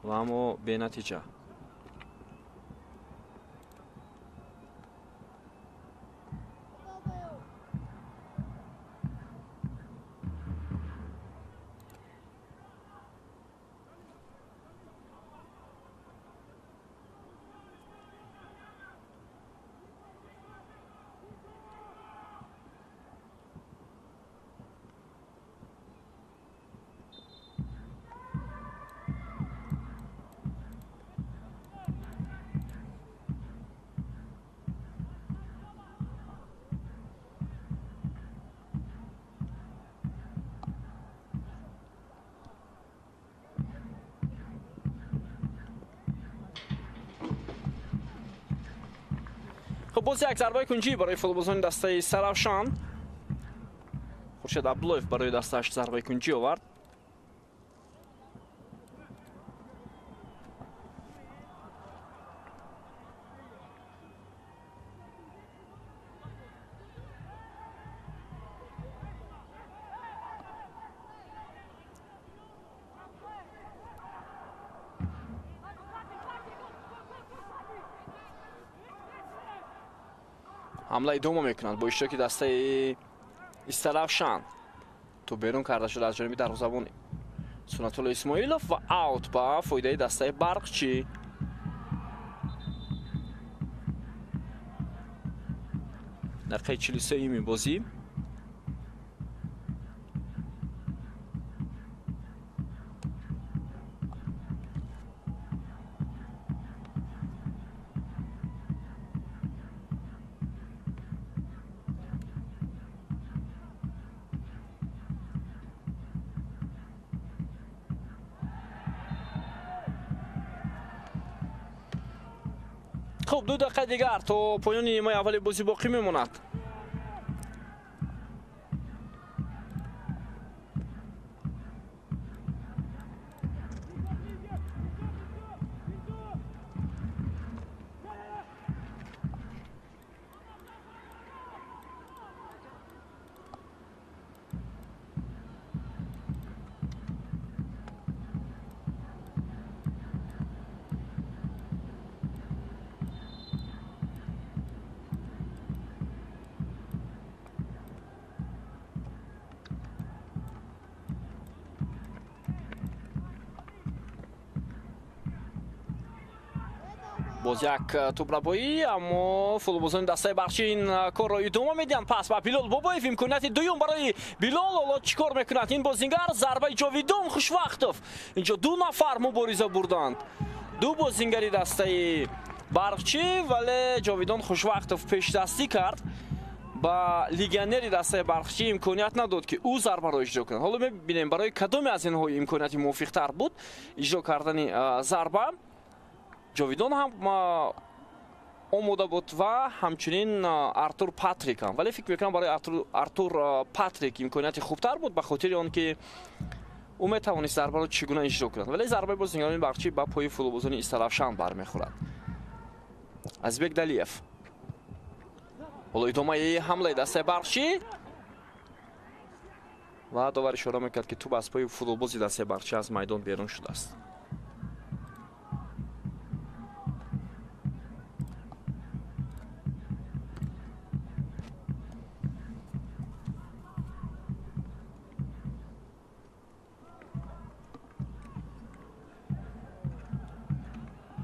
ва аммо бенатиҷа. боз як зарбаи кунҷӣ барои футболбозони дастаи Сарафшан. Хуршед Абдуллоев барои дастааш зарбаи кунҷӣ овард. ҳамла идома мекунанд бо иштироки дастаи Сарафшан. то берун карда шуда аз ҷониби дарвозабон Сунатулло Исмоилов ва аут ба фоидаи дастаи Барқчӣ. дақиқаи 43 бозӣ. خب 2 دقیقه دیگر تا پایان نیمه اول بازی باقی میماند. باز یک توپربایی، اما فوتبالبازان دسته بخشی این کار را ادامه میدن. پس با بلال باباєв امکانیت دوم برای بلال. حالا چیکار میکند این بازیگر؟ ضربه جاویدان خوشوقتов. اینجا 2 نفر مبارزه بردند، 2 بازیگری دسته برقچی، ولی جاویدان خوشوقتов پیش دستی کرد. با لیگیونری دسته برقچی امکانیت نداد که او ضربه را اجرا کند. حالا میبینیم برای کدام از اینها امکانیت موفق تر بود اجرا کردن ضربه. جاویدان هم آماده بود و همچنین ارتور پاتریک هم، ولی فکر میکنم برای ارتور پاتریک امکانیت خوبتر بود به خاطر آن که او میتوانست ضربه را چگونه اجرا کند. ولی ضربه بازیگران برقچی با پای فوتبالبازان استرافشان برمیخورد. ازبек далиев. حالا ادامه حمله دسته برقچی و داور اشاره میکرد که توپ از پای فوتبالبازی دسته برقچی از میدان بیرون شده است.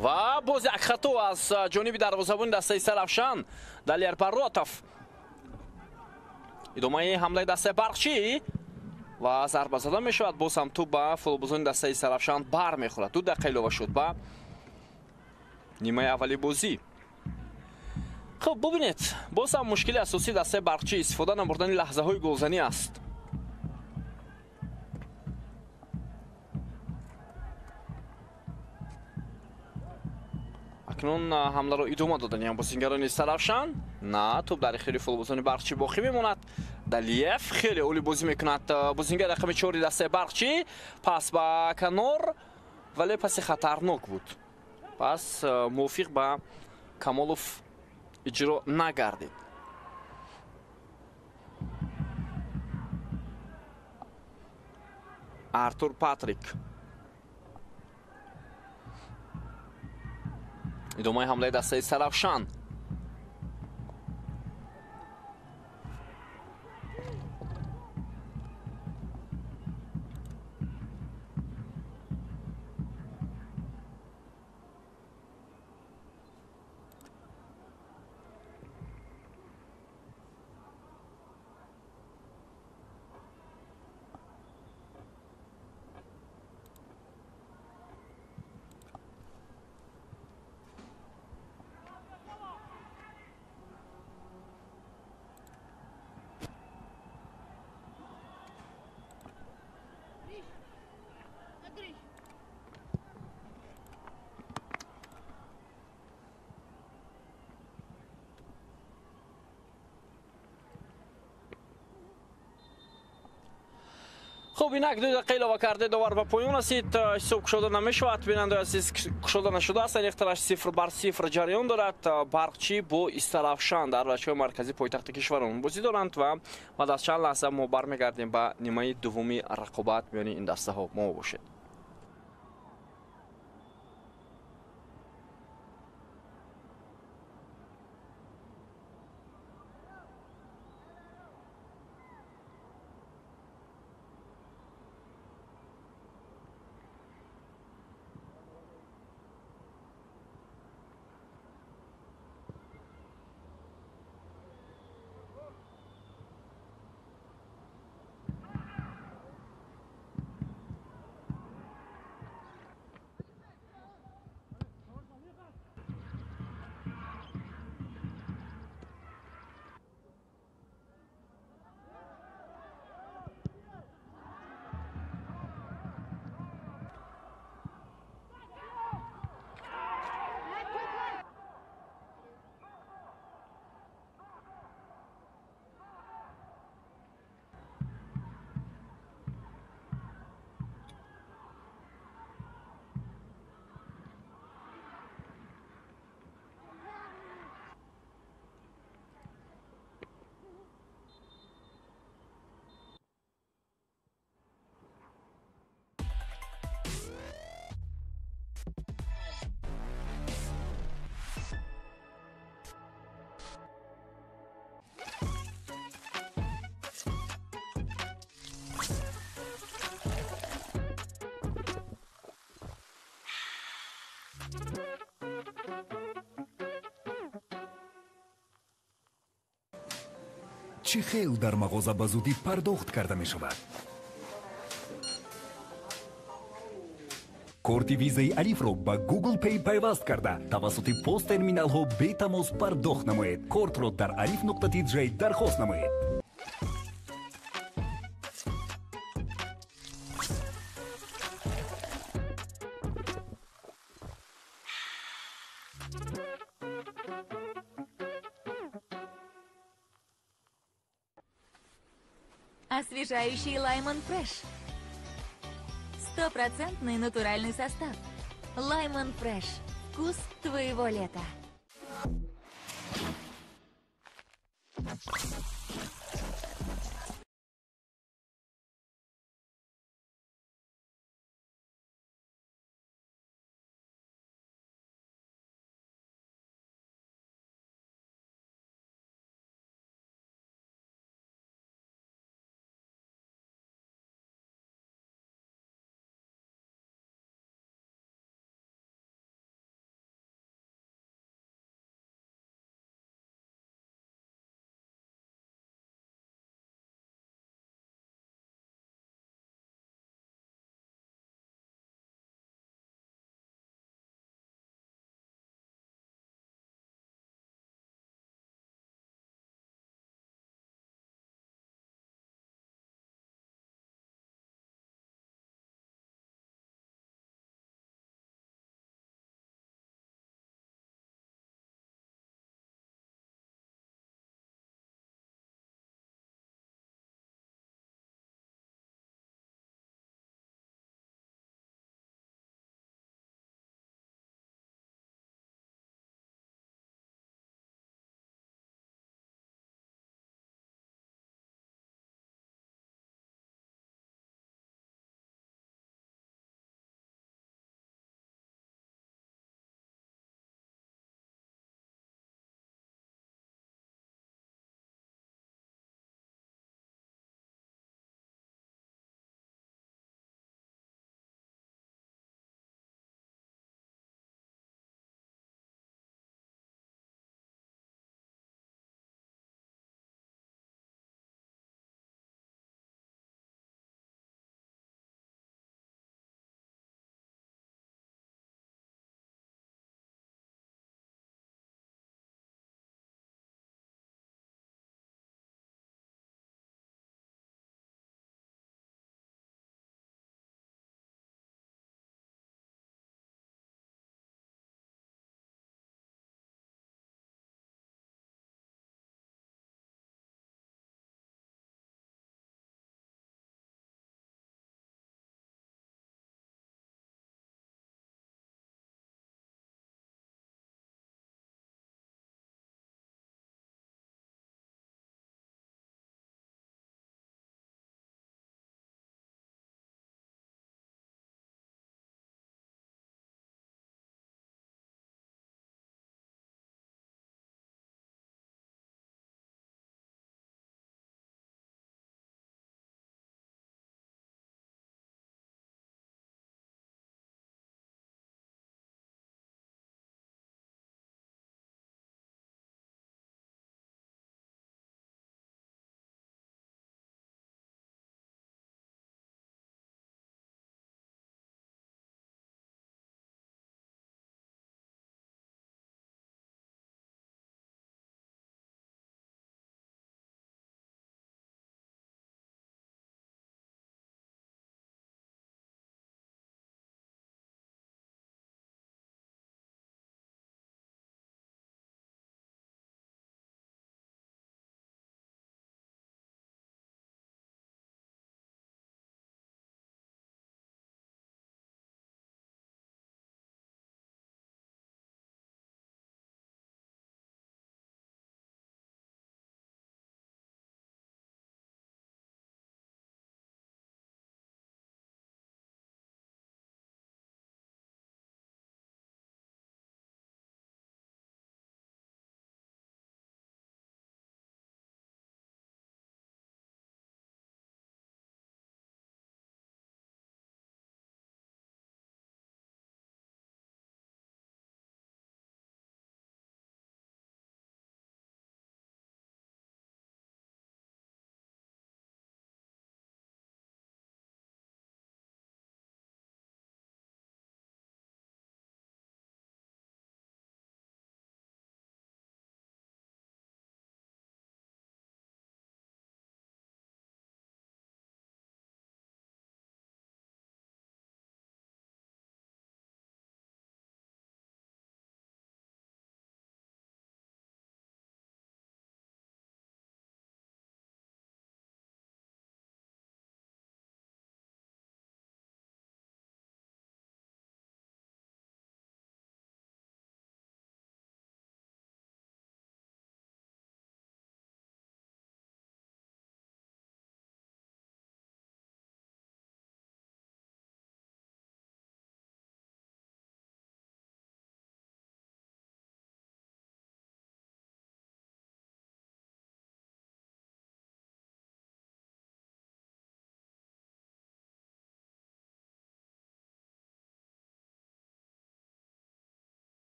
و باز یک خطا از جانب دروازه‌بان دسته سرافشان دالیر پاراتов. ادامه حمله دسته برقچی و ضربه زده می شود. باز هم توپ به فوتبالبازان دسته سرافشان بر میخورد. 2 دقیقه اضافه شد به نیمه اولی بازی. خب ببینید باز هم مشکل اساسی دسته برقچی استفاده نبردن لحظه های گلزنی است. اکنون حمله را ادامه دادن یعنی بازیگران استرافشان. نه، توپ در اختیار فوتبالبازان برقچی باقی میماند. далиев خیلی عالی بازی میکند بازیگر رقم 4 دسته برقچی. پس با کنار، ولی پس خطرناک بود. پس موافق با کمالوف اجرا نگردید. ارتور پاتریک. ادامه حمله دسته سرافشان. خب اینک 2 دقیقه اضافه کرده داور به پایان رسید. حساب کشاده نمیشود. بیننده عزیز کشاده نشده است. اختلاف 0-0 جریان دارد. برقچی با استرافشان در بچه‌های مرکزی پایتخت کشورمون بازی دارند و بعد از چند لحظه ما برمیگردیم به نیمه دومی رقابت میان این دسته ها. ما باشید. чӣ хел дар мағоза ба зудӣ пардохт карда мешавад? корти визаи алифро ба Google Pay пайваст карда тавассути пост терминалҳо бетамос пардохт намоед. Кортро дар alif.tj дархост намоед. Освежающий Лаймон Фреш. Стопроцентный натуральный состав. Лаймон Фреш. Вкус твоего лета.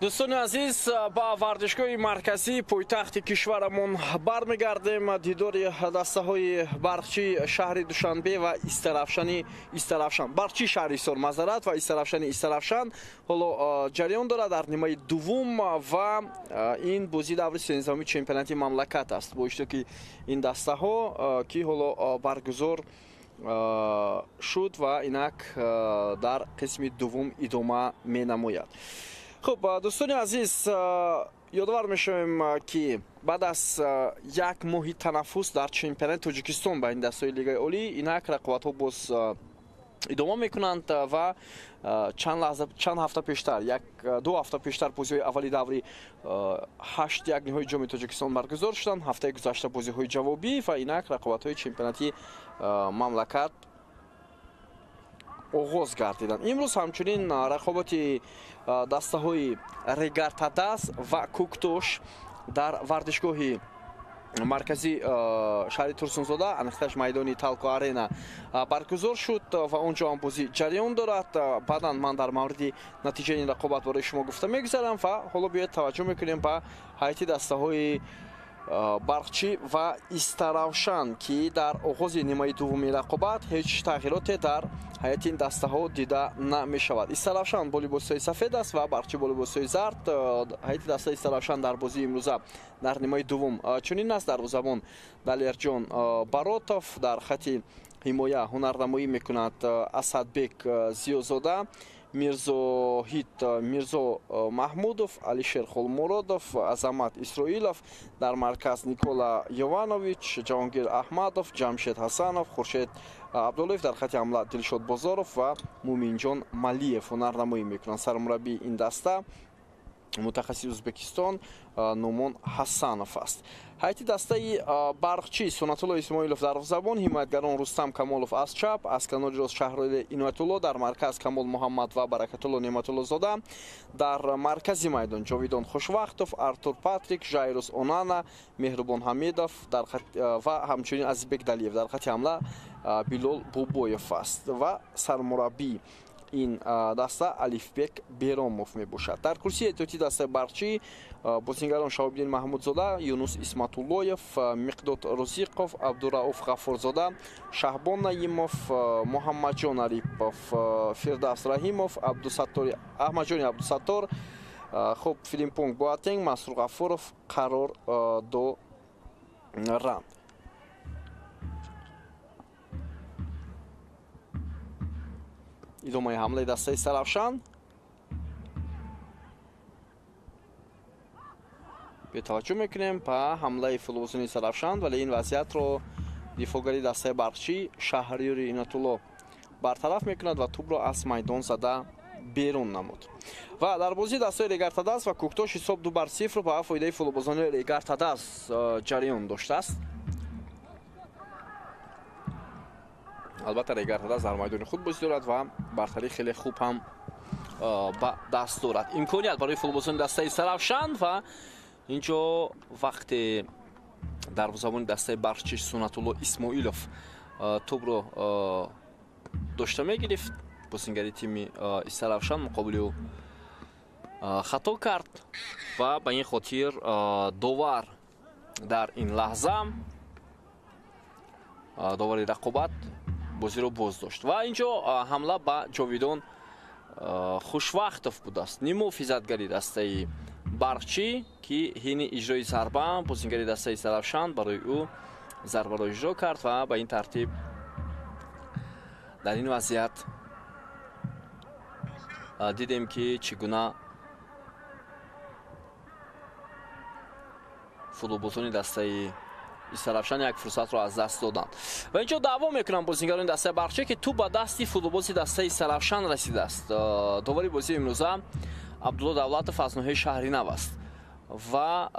дӯстони азиз, ба вардишгоҳи марказии пойтахти кишварамон бармегардем. дидори дастаҳои барқчи шаҳри душанбе ва истарафшан, барқчи шаҳри Исор мазарат ва истарафшан ҳоло ҷараён дорад дар нимаи дуввум ва ин бозии даври сенздаҳуми чемпионати мамлакат аст бо иштироки ин дастаҳо ки ҳоло баргузор шуд ва инак дар қисми дуввум идома менамояд. خب دوستان عزیز، یادآور میشویم که بعد از یک ماه تنفس در چمپیونات تاجیکستان با این دستای لیگ عالی اینک رقابت‌ها باز ادامه میکنند و چند هفته پیشتر دو هفته پیشتر بازی‌های اولی دوری 8 یک نهایی جام تاجیکستان برگزار شدند. هفته گذشته بازی‌های جوابی و اینک رقابت‌های چمپیوناتی مملکت оғоз гардиданд. имрӯз ҳамчунин рақобати дастаҳои регартадаст ва куктош дар вардишгоҳи марказии шаҳри турсунзода, аниқташ майдони талко арена баргузор шуд ва онҷо ҳам бозӣ ҷараён дорад. баъдан ман дар мавриди натиҷаи ин рақобат барои шумо гуфта мегузарам ва ҳоло биёед таваҷҷӯҳ мекунем ба ҳайати дастаҳои барқчи ва истаравшан ки дар оғози нимаи дуввуми рақобат ҳеҷ тағйироте дар ҳайати ин дастаҳо дида намешавад. истаравшан бо либосҳои сафед аст ва барқчи бо либосҳои зард. ҳайати дастаи истаравшан дар бозии имрӯза дар нимаи дуввум чунин аст: дарвозабон Далерҷон Баротов, дар хати ҳимоя ҳунарнамоӣ мекунад Асадбек Зиёзода, Мирзоҳид Мирзо Маҳмудов, Алишер Холмуродов, Азамат Исроилов, дар марказ Никола Йованович, Ҷаҳонгир Аҳмадов, Ҷамшед Ҳасанов, Хуршед Абдуллоев, дар хати ҳамла Дилшод Бозоров ва Муминҷон Малиев ҳунарнамоӣ мекунанд. сармураббии ин даста мутахассиси Ӯзбекистон Нумон Ҳасанов аст. ҳайати дастаи барқчи Сунатулло Исмоилов дарвозабон, ҳимоятгарон Рустам Камолов аз чап, аз канори рост Шаҳроли Иноятулло, дар марказ Камол Муҳаммад ва Баракатулло Неъматуллозода, дар маркази майдон Ҷовидон Хушвақтов, Артур Патрик, Жайрус Онана, Меҳрубон Ҳамидов ва ҳамчунин Азизбек Далиев, дар хати ҳамла Билол Бубоев аст ва сармураббии ин даста Алифбек Беромов мебошад. дар курсии эҳтиётии дастаи барқчи бозингарон Шаҳобиддин Маҳмудзода, Юнус Исматуллоев, Миқдод Рузиқов, Абдурауф Ғаффорзода, Шаҳбон Наимов, Муҳаммаҷон Арипов, Фирдавс Раҳимов, Аҳмадҷони Абдусаттор, хуб Филимпонг Боатенг, Масрур Ғаффуров қарор доранд. идомаи ҳамлаи дастаи Саравшан. бетаваҷҷӯҳ мекунем ба ҳамлаи футболбозони Саравшан, вале ин вазъиятро дифоъгари дастаи барқчи Шаҳриёри Иноятулло бартараф мекунад ва тӯбро аз майдон зада берун намуд. ва дар бозии дастаи Регартадаст ва Куктош ҳисоб 2-0 ба фоидаи футболбозони Регартадаст ҷараён доштааст. албатта Регартадаст дар майдони худ бозӣ дорад ва бартарӣ хеле хуб ҳам ба даст дорад. имконият барои футболбозони дастаи Саравшан ва инҷо вақте дарвозабони дастаи барқчи Сунатулло Исмоилов тӯбро дошта мегирифт, бозингари тими Саравшан муқобили ӯ хато кард ва ба ин хотир довар дар ин лаҳза довари рақобат бозиро боз дошт ва инҷо ҳамла ба Ҷовидон Хушвақтов будааст, нимуҳофизатгари дастаи барқчи ки ҳини иҷрои зарба бозингари дастаи Саравшан барои ӯ зарбаро иҷро кард ва ба ин тартиб дар ин вазъият дидем ки чӣ гуна футболбозони дастаи Саравшан як фурсатро аз даст доданд ва инҷо даъво мекунанд бозингарони дастаи барқчи ки тӯб ба дасти футболбози дастаи Саравшан расидааст. довари бозии имрӯза Абдулло Давлатов аз ноҳияи Шаҳринав аст ва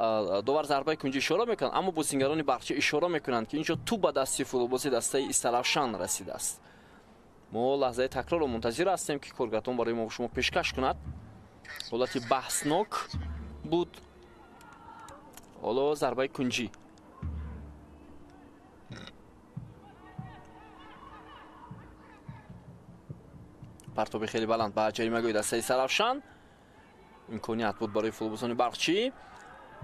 довар зарбаи кунҷӣ ишора мекунанд, аммо бозингарони барқчи ишора мекунанд ки инҷо тӯб ба дасти футболбози дастаи Саравшан расидааст. мо лаҳзаи такрорро мунтазир ҳастем ки коргардон барои мо шумо пешкаш кунад. ҳолати баҳснок буд. ҳоло зарбаи кунҷӣ партоби хеле баланд ба ҷаримагои дастаи Сарафшан. имконият буд барои футболбозони Барқчӣ.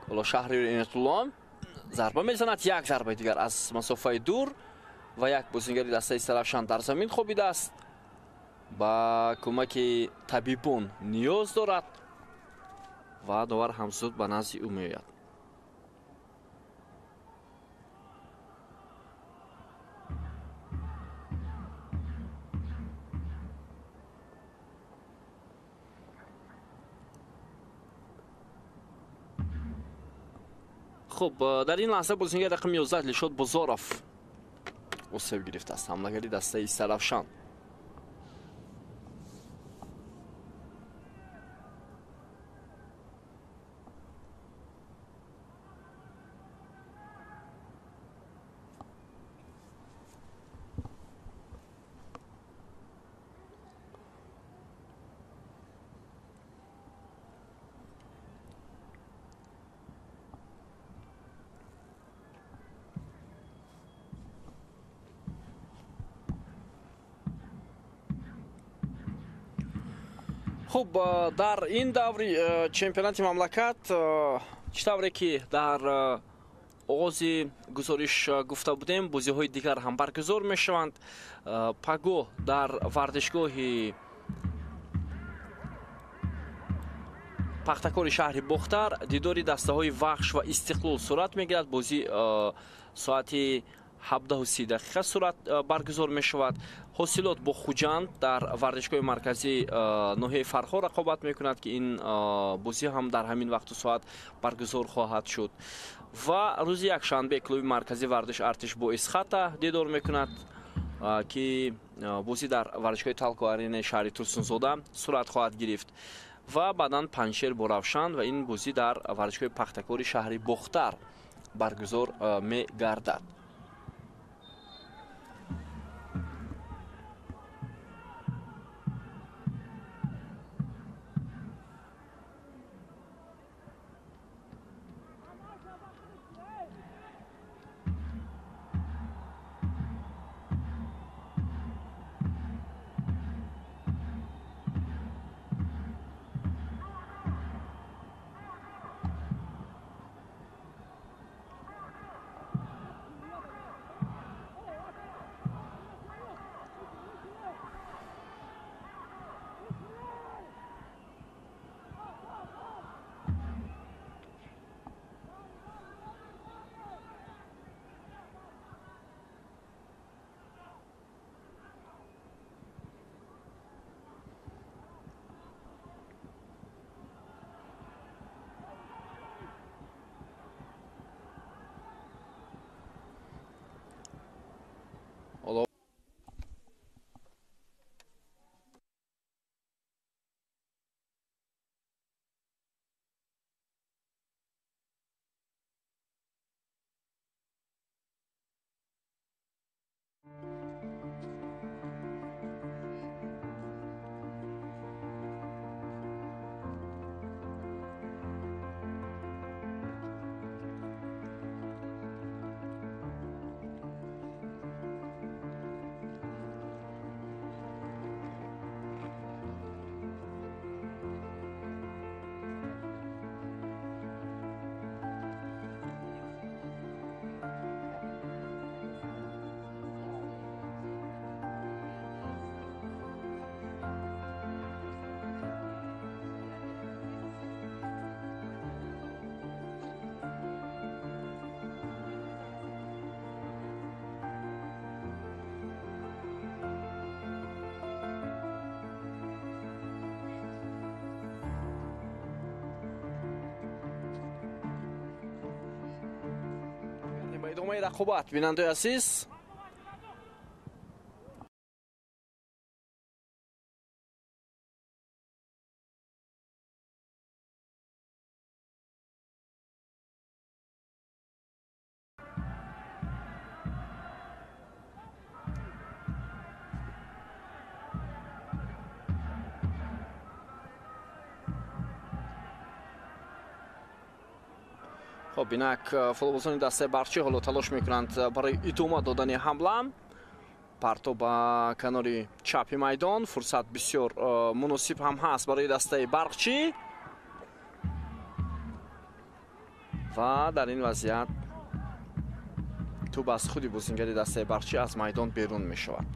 ҳоло Шаҳри Инатулло зарба мезанад, як зарбаи дигар аз масофаи дур ва як бозингари дастаи Сарафшан дар замин хобидааст. ба кӯмаки табибон ниёз дорад ва довар ҳам зуд ба назди ӯ меояд. خب در این لحظه بازیگر رقم 11 لشاد بزارف اوسف گرفته است. حملهگری دسته سرافشان. خب در این دوری چمپیونات مملکت چطوری که در آغاز گزارش گفته بودیم بازی‌های دیگر هم برگزار می‌شوند. پگاه در ورزشگاه پختکار شهر بختر دیداری دسته‌های وحش و استقلال صورت می‌گیرد. بازی ساعت 17:30 صورت برگزار می شود. حاصلات با خوجند در ورزشگاه مرکزی ناحیه فرخا رقابت می کند که این بازی هم در همین وقت و ساعت برگزار خواهد شد. و روز یکشنبه کلوب مرکزی ورزش ارتش با اسخطه دیدار می کند که بازی در ورزشگاه تالکو آرین شهر ترسونزاده صورت خواهد گرفت. و بعداً پنجشیر با روشن و این بازی در ورزشگاه پختکار شهر بختر برگزار می گردد. ادامه رقابت بیننده عزیز خب اینک فوتبالبازان دسته برچی حالا تلاش میکنند برای ادامه دادن حمله. партоб ба канори чапи майдон. Фурсат бисёр муносиб ҳам ҳаст барои дастаи барқчӣ ва дар ин вазъият тӯб аз худи бозингари дастаи барқчӣ аз майдон берун мешавад.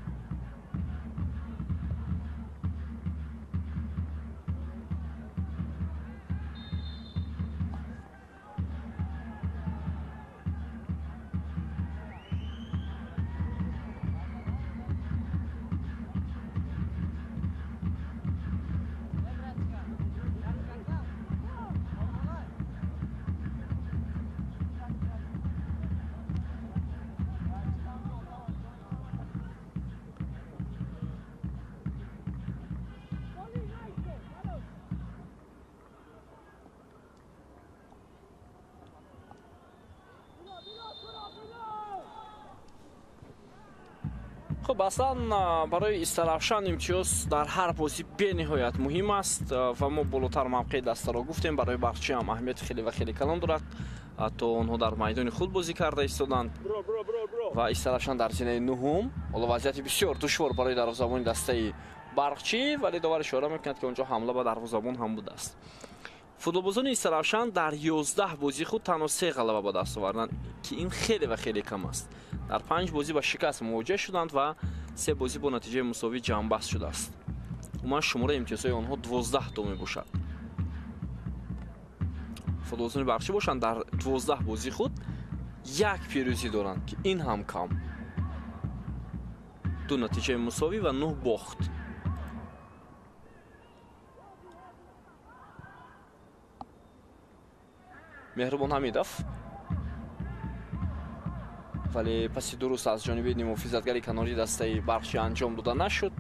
خب اصلا برای استرافشان امتیاز در هر بازی بنهایت مهم است و ما بالاتر موقع دسته را گفتیم برای برچی هم اهمیت خیلی و خیلی کلان دارد تا آنها در میدان خود بازی کرده ایستادند و استرافشان در زینه نهم. حالا وضعیت بسیار دشوار برای دروازه‌بان دسته برقچی ولی داور اشاره میکند که اونجا حمله به دروازه‌بان هم بوده است. فوتبالبازان استرافشان در 11 بازی خود تنها 3 غلبه به دست آوردند که این خیلی و خیلی کم است. در 5 بازی با شکست مواجه شدند و 3 بازی با نتیجه مساوی جمع‌بست شده است. عموما شماره امتیازهای آنها 12 تا میباشد. فوتبالبازان برقچی باشند در 12 بازی خود 1 پیروزی دارند که این هم کم. 2 نتیجه مساوی و 9 باخت. مهربان حمیدов ولی پاسی درست از جانب محافظتگری کناری دسته برقچی انجام داده نشد.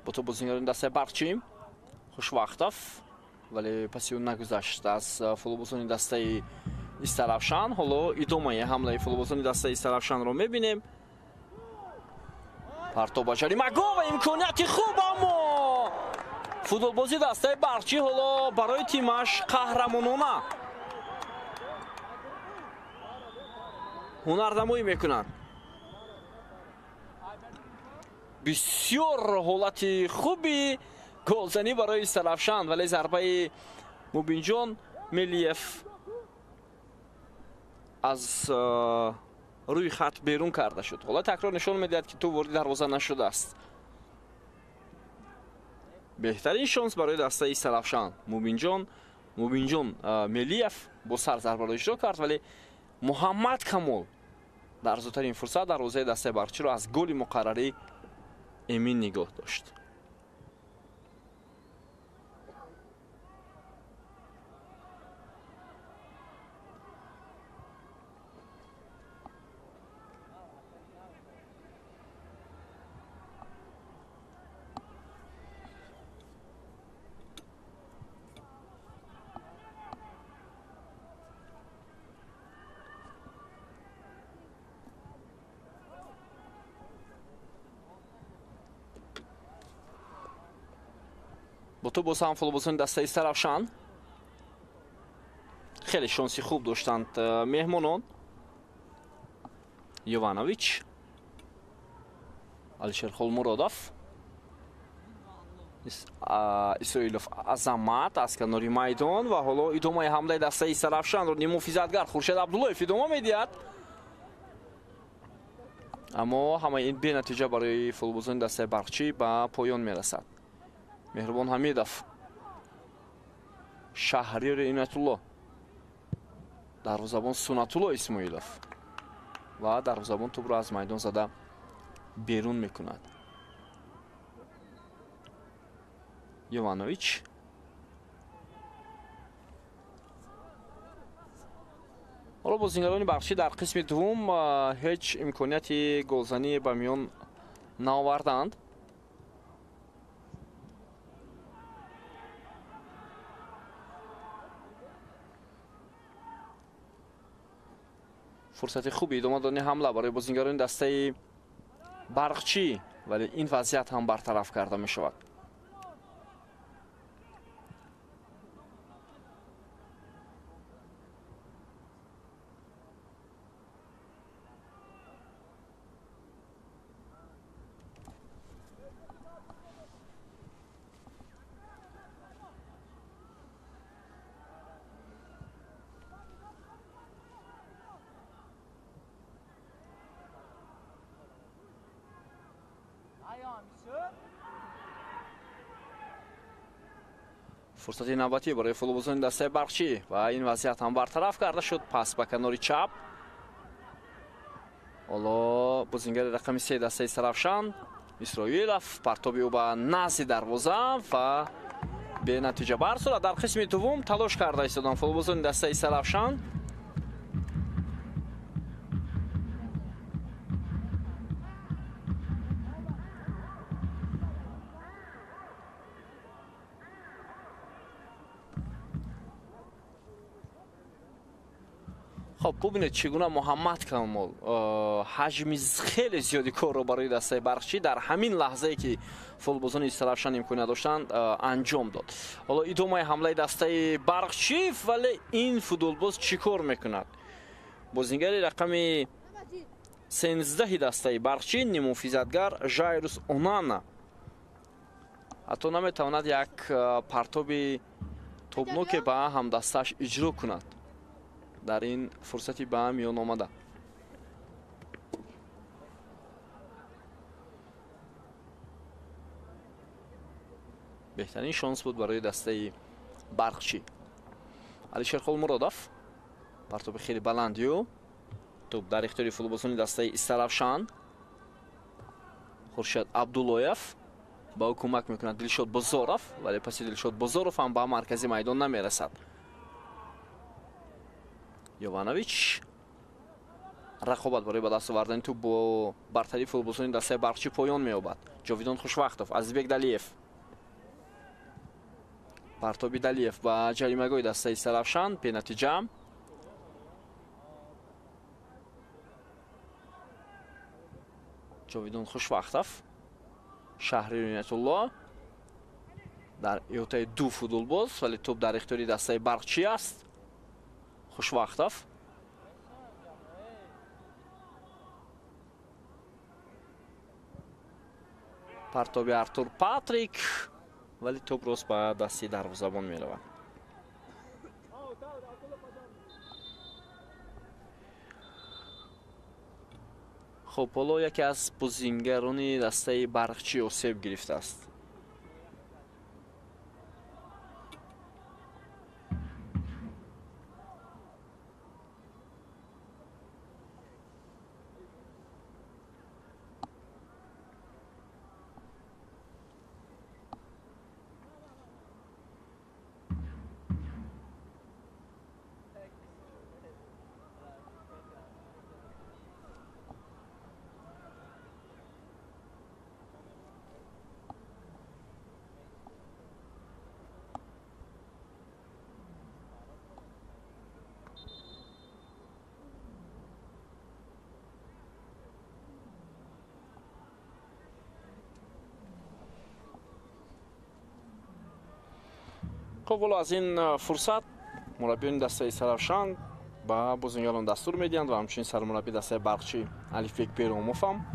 با تو بازیگران دسته برقچی خوشوقتов ولی پسی اون نگذشت از فوتبالبازان دسته استرافشان. حالا ادامه حمله فوتبالبازان دسته استرافشان رو میبینیم. پرتاب جریمه گل و امکانیت خوب اما فوتبالبازی دسته برقچی حالا برای تیمش قهرمانانه هنرنمایی میکنند. بسیار حالت خوبی گلزنی برای استرافشان ولی ضربه موبینجان ملیف از روی خط بیرون کرده شد. حالا تکرار نشون میدهد که تو وارد دروازه نشده است. بهترین شانس برای دسته استرافشان موبینجان ملیف با سر ضربه را اجرا کرد ولی محمد کمال در زودترین فرصت دروازه دسته برقچی را از گل مقرری امین نگاه داشت. با تو باز هم فوتبالبازان دسته استرافشان خیلی شانسی خوب داشتند مهمانان. یوانویچ، алишер холмуродов، исроилов азамат аз канори майдон ва ҳоло идомаи ҳамлаи дастаи استرافشانро муҳофизатгар хуршед абдуллоев идома медиҳад. аммо ҳамаи ин бенатиҷа барои футболбозони дастаи барқчӣ ба поён мерасад. مهربان حمیدов، شهریار اینایتالله، دروازه‌بان سنت‌الله اسماعیلov و دروازه‌بان توپ را از میدان زده بیرون میکند. Йованович. حالا بازیکنان بخشی در قسم دوم هیچ امکانیتی گلزنی به میان نآوردند. فرصت خوبی ادامه دادن حمله برای بازیکنان دسته برقچی، ولی این وضعیت هم برطرف کرده می شود. فرصت نوبتی برای فوتبالبازان دسته برقچی و این وضعیت هم برطرف کرده شد. پس به کنار چپ. حالا بازیکن رقم 3 دسته سرافشان اسرائیلوف پرتابی او به نزد دروازه و به نتیجه برسید. در قسم دوم تلاش کرده ایستادن فوتبالبازان دسته سرافشان. خب ببینید چگونه محمد کامل حجم خیلی زیادی کار رو برای دسته برقچی در همین لحظه ای که فوتبالبازان استرافشان امکانیت داشتند انجام داد. حالا ادامه حمله دسته برقچی، ولی این فوتبالباز چیکار میکند؟ بازیگر رقم 13 دسته برقچی نموفیزتگر ژایروس اونانا حتی نمیتواند یک پرتاب توپنوک به هم دستش اجرا کند. در این فرصتی به هم میان آمده. بهترین شانس بود برای دسته برقچی. علیشیر خولمرادوف پرتاب خیلی بلندیو توپ در اختیار فوتبالبازان دسته استرافشان. خورشید عبداللهیف با او کمک میکند دلشاد بازاروف، ولی پس دلشاد بازاروف هم به مرکزی میدان نمیرسد. یوانویچ رقابت برای به دست آوردن توپ با برتری فوتبالبازان دسته برقچی پایان می‌یابد. جاویدان خوشوقتوف، عزیزبک دلیف پرتابی دلیف با جریمه‌گاه دسته سرافشان. به نتیجه جاویدان خوشوقتوف شهری نعمت الله در احاطه دو فوتبالباز، ولی توپ در اختیار دسته برقچی است. خوشوقتوف پرتابی ارتور پاتریک، ولی توپ راست به دستی دروازه‌بان می‌رود. خب حالا یکی از بازیکنان دسته برقچی آسیب گرفته است. خب حالا از این فرصت مربیان دسته سرافشان با بازیکنان دستور میدهند و همچنین سرمربی دسته برقچی الفبک پیروموف هم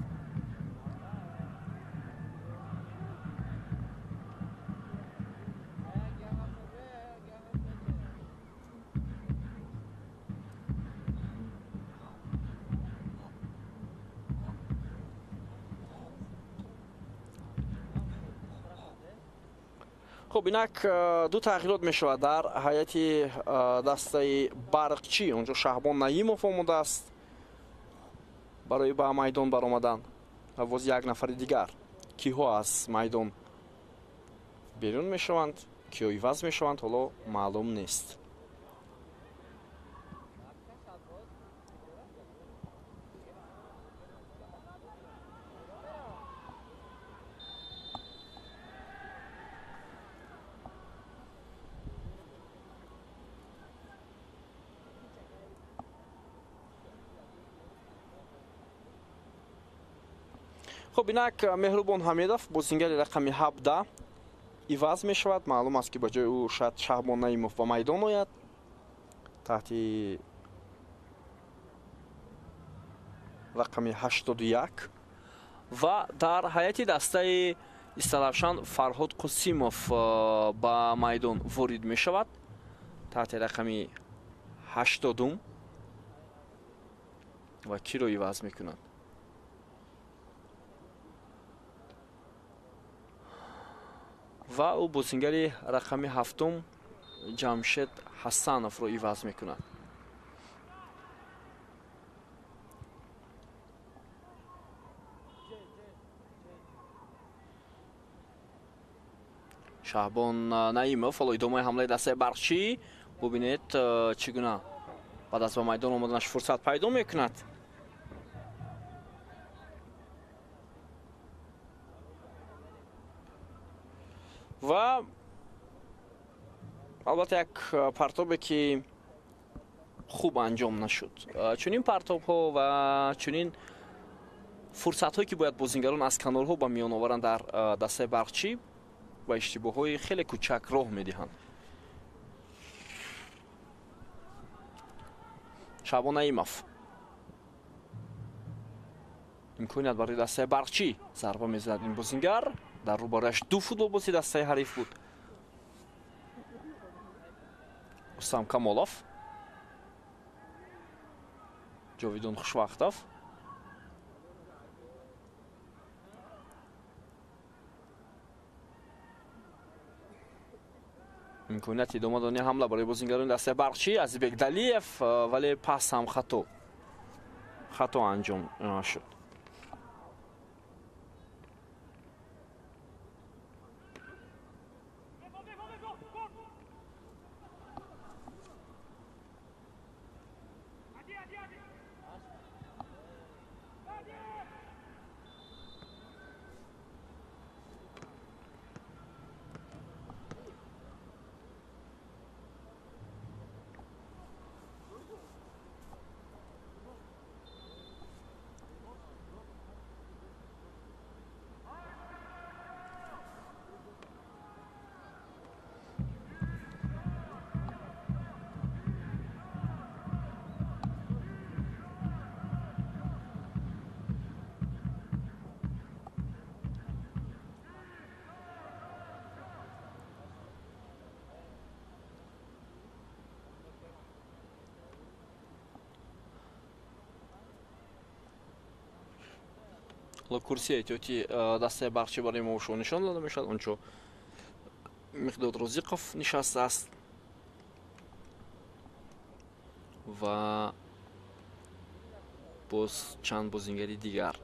خب اینک دو تغییرات می شود در هیئت دسته برقچی. اونجا شهبان نعیموف آمده است برای به میدان برآمدن و باز یک نفر دیگر کیها از میدان بیرون میشوند کیو عوض میشوند حالا معلوم نیست. خب اینک مهربان حمیدов бозингари рақами 17 عوض мешавад. маълум аст ки ба ҷои ӯ шояд Шаҳбон Наимов ба майдон ояд таҳти рақами 81 ва дар ҳайати дастаи Истаравшан Фарҳод Қусимов ба майдон ворид мешавад таҳти рақами 80 ва киро иваз мекунад? ва ӯ бозингари рақами 7 Ҷамшед Ҳасановро иваз мекунад. Шаҳбон Наимов ҳоло идомаи ҳамлаи дастаи Барқчӣ бубинед чӣ гуна баъд аз ба майдон омаданаш фурсат пайдо мекунад. ва албатта як партобе ки хуб анҷом нашуд. чунин партобҳо ва чунин фурсатҳое ки бояд бозингарон аз канорҳо ба миён оваранд дар дастаи Барқчӣ ва иштибоҳҳои хеле кӯчак роҳ медиҳанд. Шаҳбон Наимов имконият барои дастаи Барқчӣ зарба мезанад. ин бозингар дар рӯбарояш ду футболбози дастаи ҳариф буд. Рустам Камолов, Ҷовидон Хушвақтов, имконияти идомадонии ҳамла барои бозингарони дастаи Барқчӣ. Азизбек Далиев, вале пас ҳам хато анҷом шуд. курсии эҳтиёти дастаи Барқчӣ барои мо шумо нишон дода мешавад. ончо Миқдод Розиқов нишастааст ва боз чанд бозингари дигар.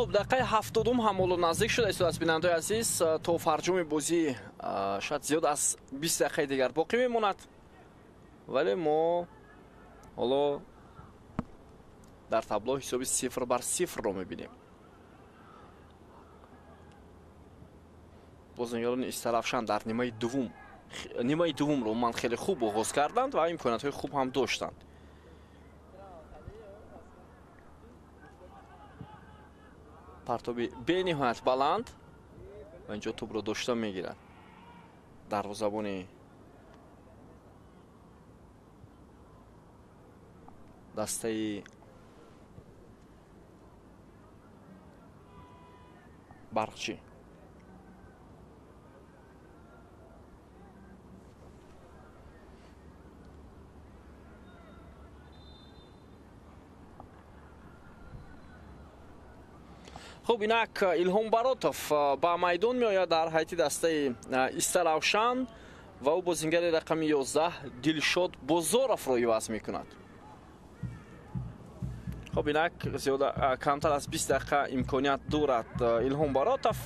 خب دقیقه 70 هم ҳамоло наздик шуда истоад. бинандаи азиз, то фарҷоми бозӣ шояд зиёд аз 20 дақиқаи дигар боқӣ мемонад, вале мо ҳоло дар табло ҳисоби 0-0-ро мебинем. бозингарони Истаравшан дар нимаи дуввумро умуман хеле хуб оғоз карданд ва имкониятҳои хуб ҳам доштанд. партоби бениҳоят баланд ва инҷо тӯбро дошта мегирад дарвозабони дастаи Барқчӣ. خب اینک الهام баротов ба майдон меояд дар ҳайати дастаи Иста Равшан ва ӯ бозингари рақами 11 Дилшод Бозоровро иваз мекунад. خب اینک زیاده کمتر از 20 دقیقه امکانیت دارد الهام баротов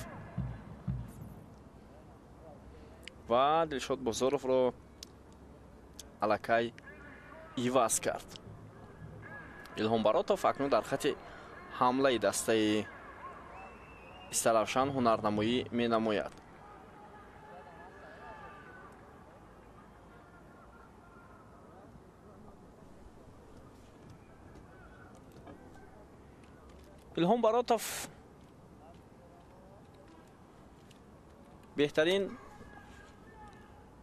و دلشاد بازارов رو الکای ایواز کرد. الهام баротов اکنون در خط حمله دسته Иста Равшан هنرنمایی می نماید. الهام баротов بهترین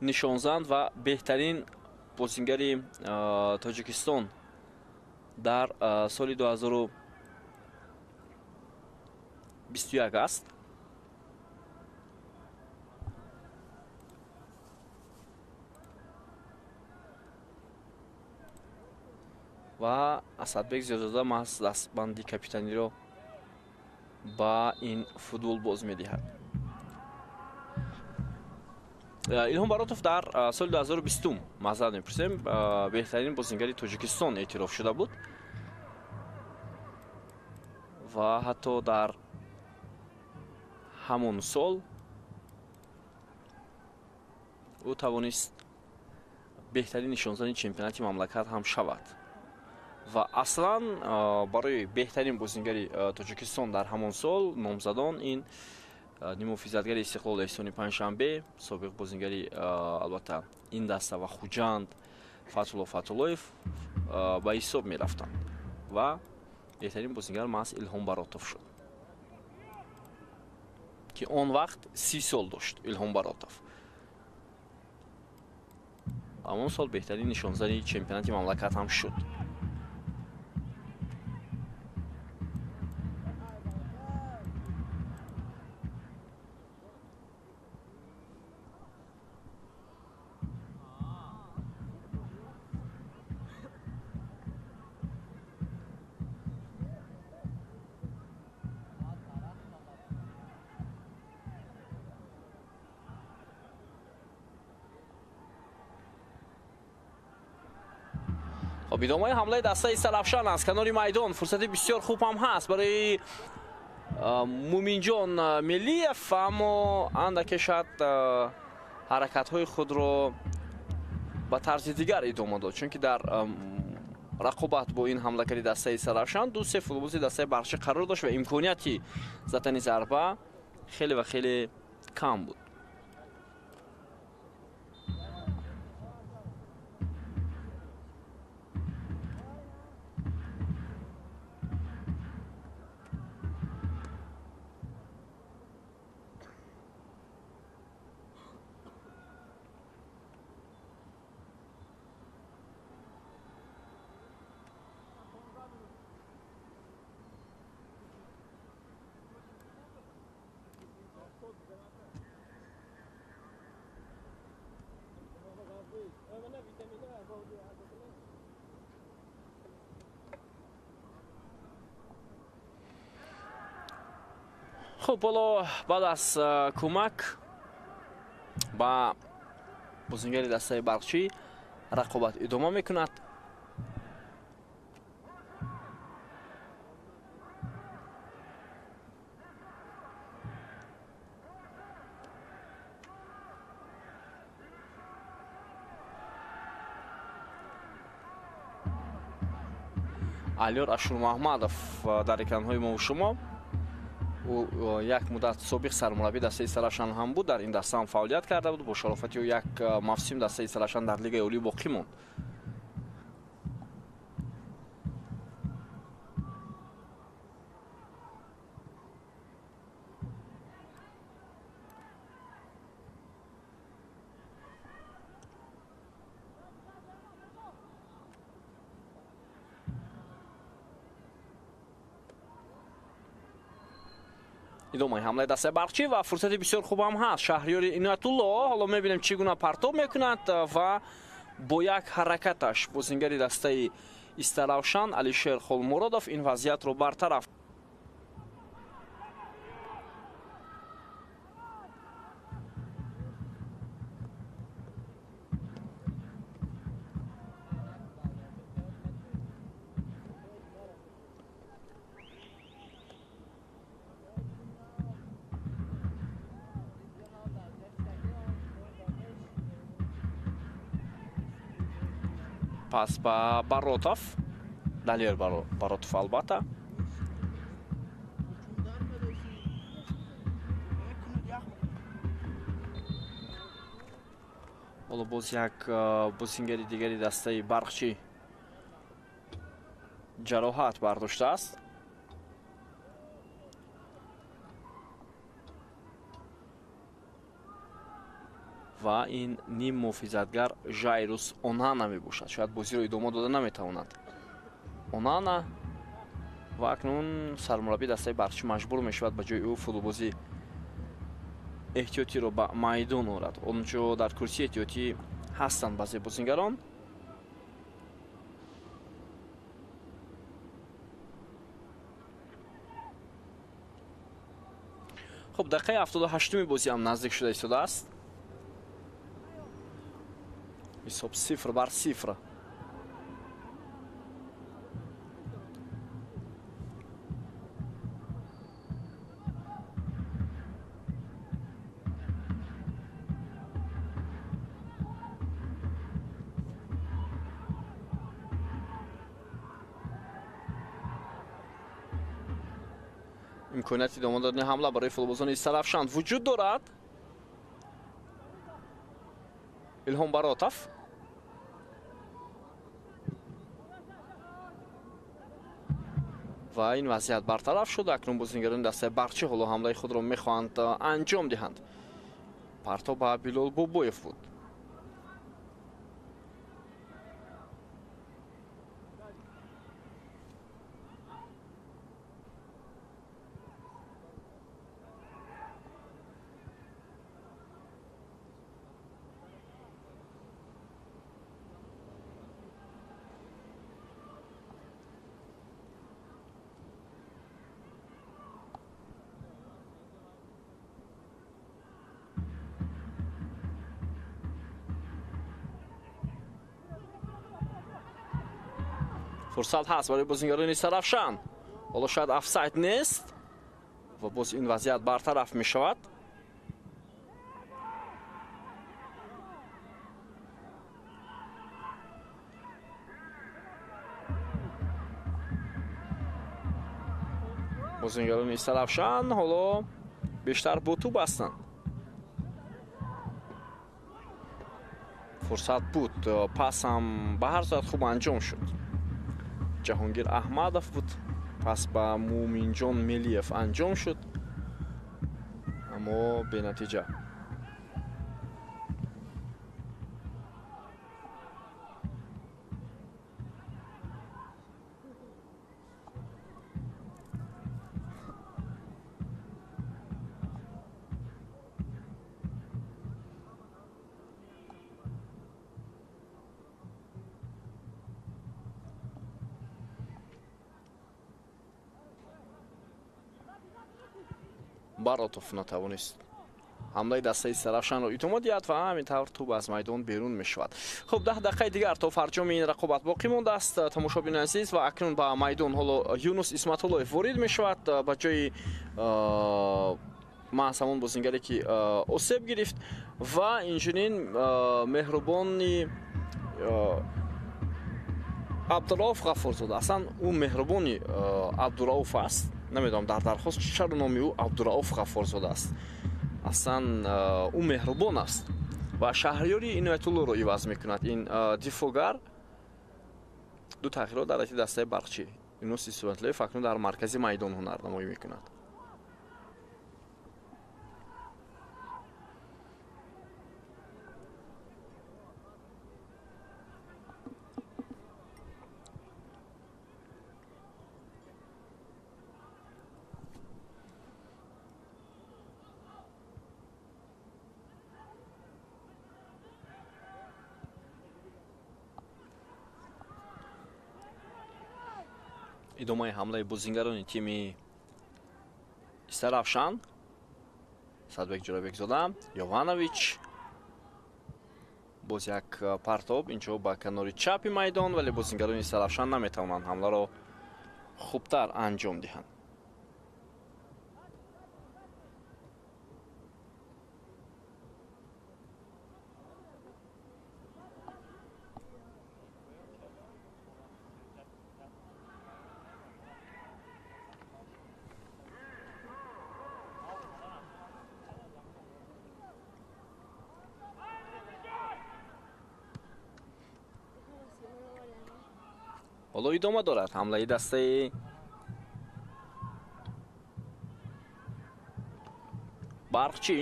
نشانزند و بهترین بازیگری تاجیکستان در سال 2021 است. و اسدبек зиёдзода маҳз дастбанди капитаниро ба ин футбол боз медиҳад. الهام баротов дар соли 2020 маъзарат мепурсем беҳтарин бозингари тоҷикистон эътироф шуда буд ва ҳатто дар ҳамон сол ӯ тавонист беҳтарин нишонзани чемпионати мамлакат ҳам шавад. ва аслан барои беҳтарин бозингари тоҷикистон дар ҳамон сол номзадон ин нимуфизатгари Истиқлол Эҳсони Панҷшанбе, собиқ бозингари албатта ин даста ва Хуҷанд Фатулло Фатуллоев ба ҳисоб мерафтанд ва беҳтарин бозингар маҳз Илҳом баротов шуд ки он вақт 30 сол дошт. Илҳом баротов ҳамон сол беҳтарин нишонзани чемпионати мамлакат ҳам шуд. идомаи ҳамлаи дастаи Иста Равшан аз канори майдон фурсати бисёр хуб ҳам ҳаст барои Муминҷон Мелиев, аммо андаке шояд ҳаракатҳои худро ба тарзи дигар идома дод, чунки дар рақобат бо ин ҳамлакари дастаи Иста Равшан ду-се футболисти дастаи Барқчӣ қарор дошт ва имконияти задани зарба хеле ва хеле кам буд. خب بالا بعد از کمک با بازیگری دستای برقچی رقابت ادامه میکند. علیار اشورمحمدов در екранҳои мо шумо ӯ як муддат собиқ сармураббии дастаи Иста Равшан ҳам буд, дар ин даста ҳам фаъолият карда буд. бо шарофати ӯ як мавсим дастаи Иста Равшан дар лигаи олӣ боқӣ монд. идомаи ҳамлаи дастаи Барқчӣ ва фурсати бисёр хуб ҳам ҳаст. Шаҳриёри Иноятулло ҳоло мебинем чӣ гуна партоб мекунад ва бо як ҳаракаташ бозингари дастаи Иста Равшан Алишер Холмуродов ин вазъиятро бартараф пас ба Баротов. Далер Баротов албатта. ҳоло боз як бозингари дигари дастаи Барқчӣ ҷароҳат бардоштааст. ва ин ним муҳофизатгар Жайрус Онана мебошад. Шояд бозиро идома дода наметавонад. Онана ва акнун сармураббии дастаи Барқчӣ маҷбур мешавад ба ҷои ӯ футболбози эҳтиётиро ба майдон орад. ончо дар курсии эҳтиётӣ ҳастанд баъзе бозингарон. хуб, дақиқаи 78-уми бозӣ ҳам наздик шуда истодааст. ҳисоб 0-0. имконияти идома додани ҳамла барои футболбозони Сарафшанд вуҷуд дорад. Илҳом Баротов ва ин вазъият бартараф шуд. акнун бозингарони дастаи Барқчӣ ҳоло ҳамлаи худро мехоҳанд анҷом диҳанд. партоб ба Билол Бобоев буд. фурсат ҳаст барои бозингарони Сарафшан. ҳоло шояд офсайд нест ва боз ин вазъият бартараф мешавад. бозингарони Сарафшан ҳоло бештар бо тӯб ҳастанд. фурсат буд, пас ҳам ба ҳар сурат хуб анҷом шуд. ҷаҳонгир Аҳмадов буд, пас ба Муъминҷон Мелиев анҷом шуд, аммо бенатиҷа. Баротов натавонист ҳамлаи дастаи Сарафшанро идома диҳад ва ҳамин тавр тӯб аз майдон берун мешавад. хуб, 10 дақиқаи дигар то фарҷоми ин рақобат боқӣ мондааст. тамошобини азиз, ва акнун ба майдон ҳоло Юнус Исматуллоев ворид мешавад ба ҷои маҳз ҳамон бозингаре ки осеб гирифт ва инчунин меҳрубони Абдурауф Ғафурзода. аслан ӯ меҳрубони Абдурауф аст. намедонам дар дархост чаро номи ӯ Абдурауф Ғафурзода аст. аслан ӯ меҳрубон аст ва Шаҳриёри Иноятуллоро иваз мекунад. ин дифогар ду тағйирот дар ҳайати дастаи Барқчӣ. Юнус Исматуллоев акнун дар маркази майдон ҳунарнамоӣ мекунад. идомаи ҳамлаи бозингарони тими Сарафшан. Садбек Ҷоробекзода, Йованович, боз як партоб инҷо ба канори чапи майдон, вале бозингарони Сарафшан наметавонанд ҳамларо хубтар анҷом диҳанд. ҳоло идома дорад ҳамлаи дастаи барқчӣ.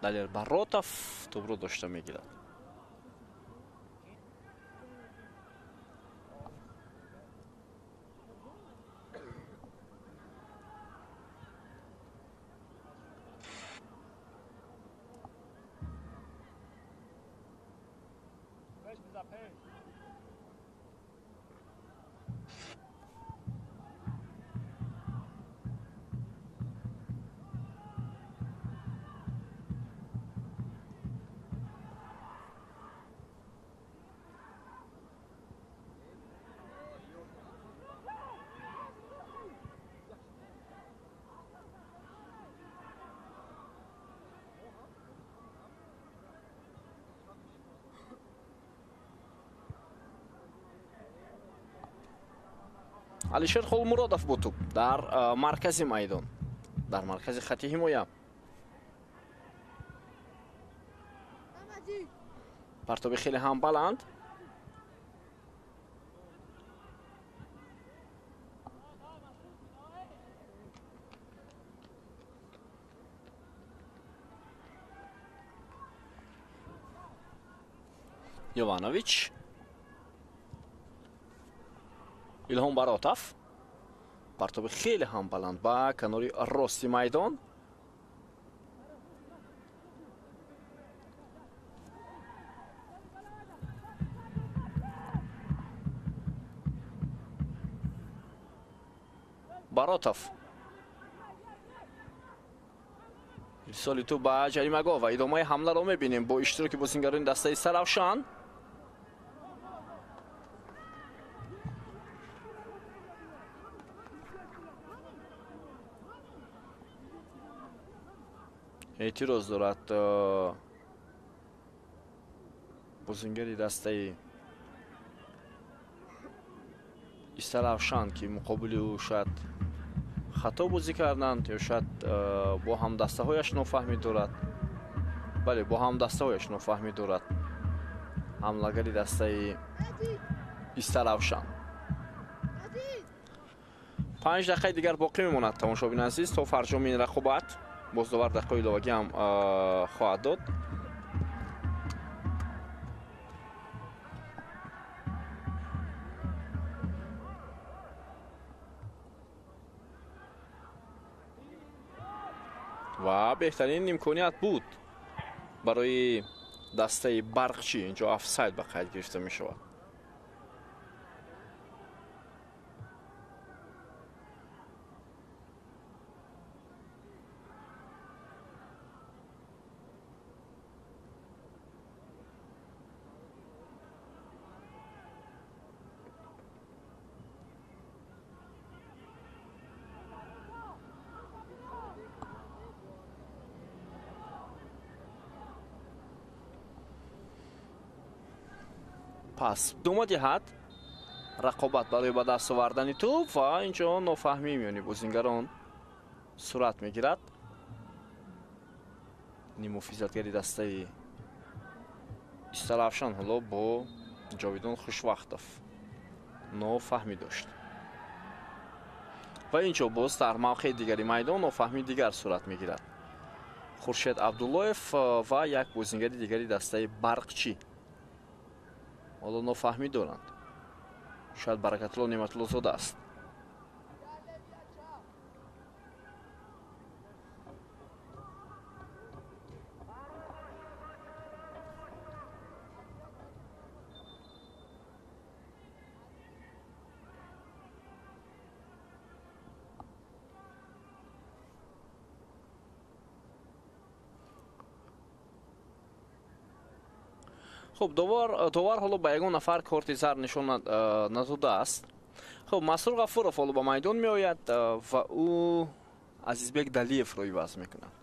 Далер Баротов тӯбро дошта мегирад. алишер холмуродов бо тӯб дар маркази майдон, дар маркази хати ҳимоя. партоби хеле ҳам баланд. Йованович, Илҳом Баротов, партоби хеле ҳам баланд ба канори рости майдон. Баротов ирсоли ту ба ҷаримагоҳ ва идомаи ҳамларо мебинем бо иштироки бозингарони дастаи Саравшан. эътироз дорад бозингари дастаи Саравшан ки муқобили ӯ шояд хато бозӣ карданд ё шояд бо ҳамдастаҳояш нофаҳмӣ дорад. бале, бо ҳамдастаҳояш нофаҳмӣ дорад ҳамлагари дастаи Саравшан. 5 дақиқаи дигар боқӣ мемонад тамошобини азиз то фарҷоми ин рақобат. боздовар дақиқаи иловагӣ ҳам хоҳад дод. ва беҳтарин имконият буд барои дастаи барқчӣ. инҷо офсайд ба қайд гирифта мешавад. пас думо диҳад рақобат барои ба даст овардани тӯб ва инҷо нофаҳмӣ миёни бозингарон сурат мегирад. нимуҳофизатгари дастаи Саравшан ҳоло бо Ҷовидон Хушвақтов нофаҳмӣ дошт ва инҷо боз дар мавқеи дигари майдон нофаҳмии дигар сурат мегирад. Хуршед Абдуллоев ва як бозингари дигари дастаи барқчӣ ҳоло нофаҳмӣ доранд. шояд Баракатулло Неъматуллозода аст. خب довар ҳоло ба ягон нафар корти зар нишон надодааст. خب Масрур Ғафуров ҳоло ба майдон меояд ва ӯ Азизбек Далиевро иваз мекунад.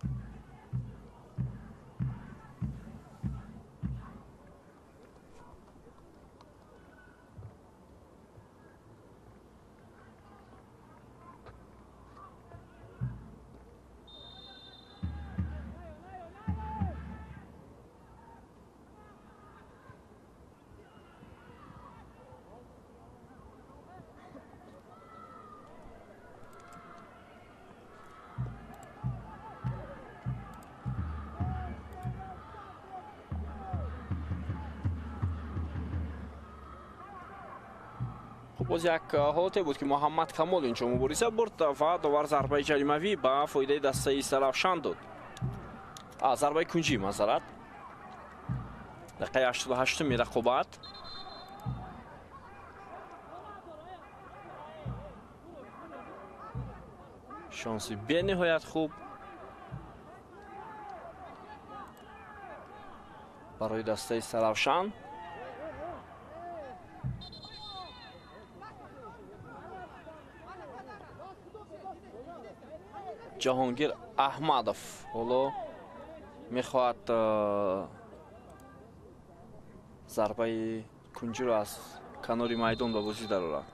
باز یک حالتی بود که محمد کمال اینجا مبارزه برد و داور ضربه جریموی به فایده دسته سرافشان داد. ضربه کنجی معذرت. دقیقه 88 رقابت. شانسی به نهایت خوب برای دسته سرافشان. جهانگیر احمدوف حالا میخواهد ضربه کنجی رو از کناری میدان به بازی درآورد.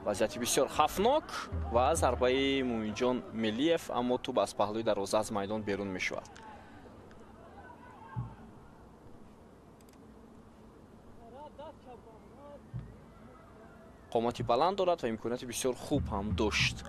وضعیت بسیار خفناک و ضربه مومینجان ملیف اما توپ از پهلوی دروازه از میدان بیرون میشود. قامتی بلند دارد و امکانات بسیار خوب هم داشت.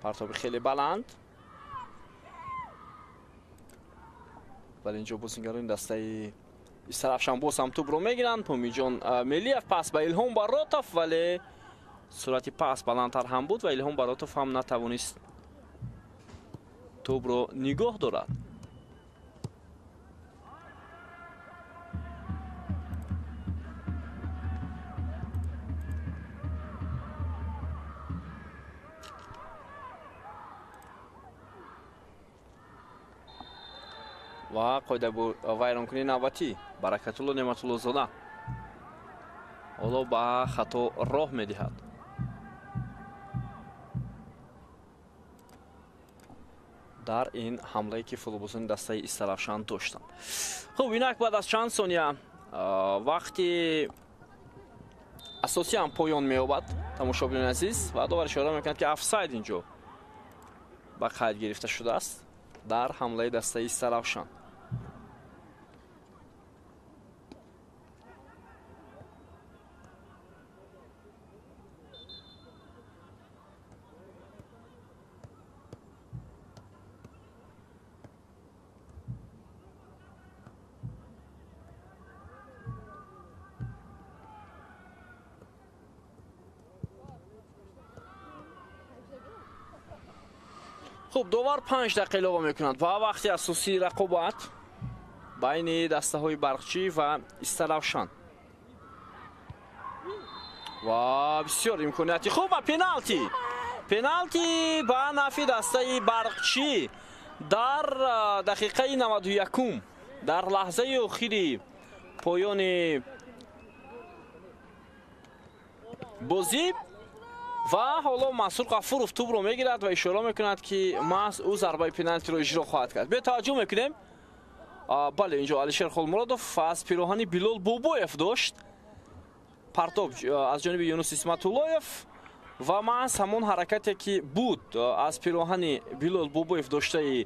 پرتاب خیلی بلند ولی اینجا بازیگران دسته سرافشان باز هم توپ رو میگیرند. پومیجان ملیف پاس به الهام براتوف ولی سرعت پاس بلندتر هم بود و الهام براتوف هم نتوانست توپ رو نگاه دارد. و قاعده ویرانکنی نوبتی برکت‌الله نعمت‌الله زاده حالا به خطا راه میدهد. در این حمله که فوتبال‌بازان دسته سرافشان داشتند. خب اینک بعد از چند ثانیه وقتی اساسی هم پایان می‌یابد تماشاگران عزیز و داور اشاره می‌کند که افساید اینجا به قید گرفته شده است در حمله دسته سرافشان. خب داور 5 دقیقه علاوه میکنند و وقتی اساسی رقابت بین دسته های برقچی و سرافشان و بسیار امکانیتی خوب و پنالتی به نفع دسته برقچی در دقیقه 91 در لحظه اخیری پایان بازی و حالا مسئول غفورов توپ رو میگیرد و اشاره میکند که او ضربه پنالتی رو اجرا خواهد کرد. به توجه میکنیم بله اینجا علیشیر خولمرادوف از پیراهن بلال بوبویف داشت پرتاب از جانب یونس اسمت‌اللهیف و محض همون حرکتی که بود از پیراهن بلال بوبویف داشته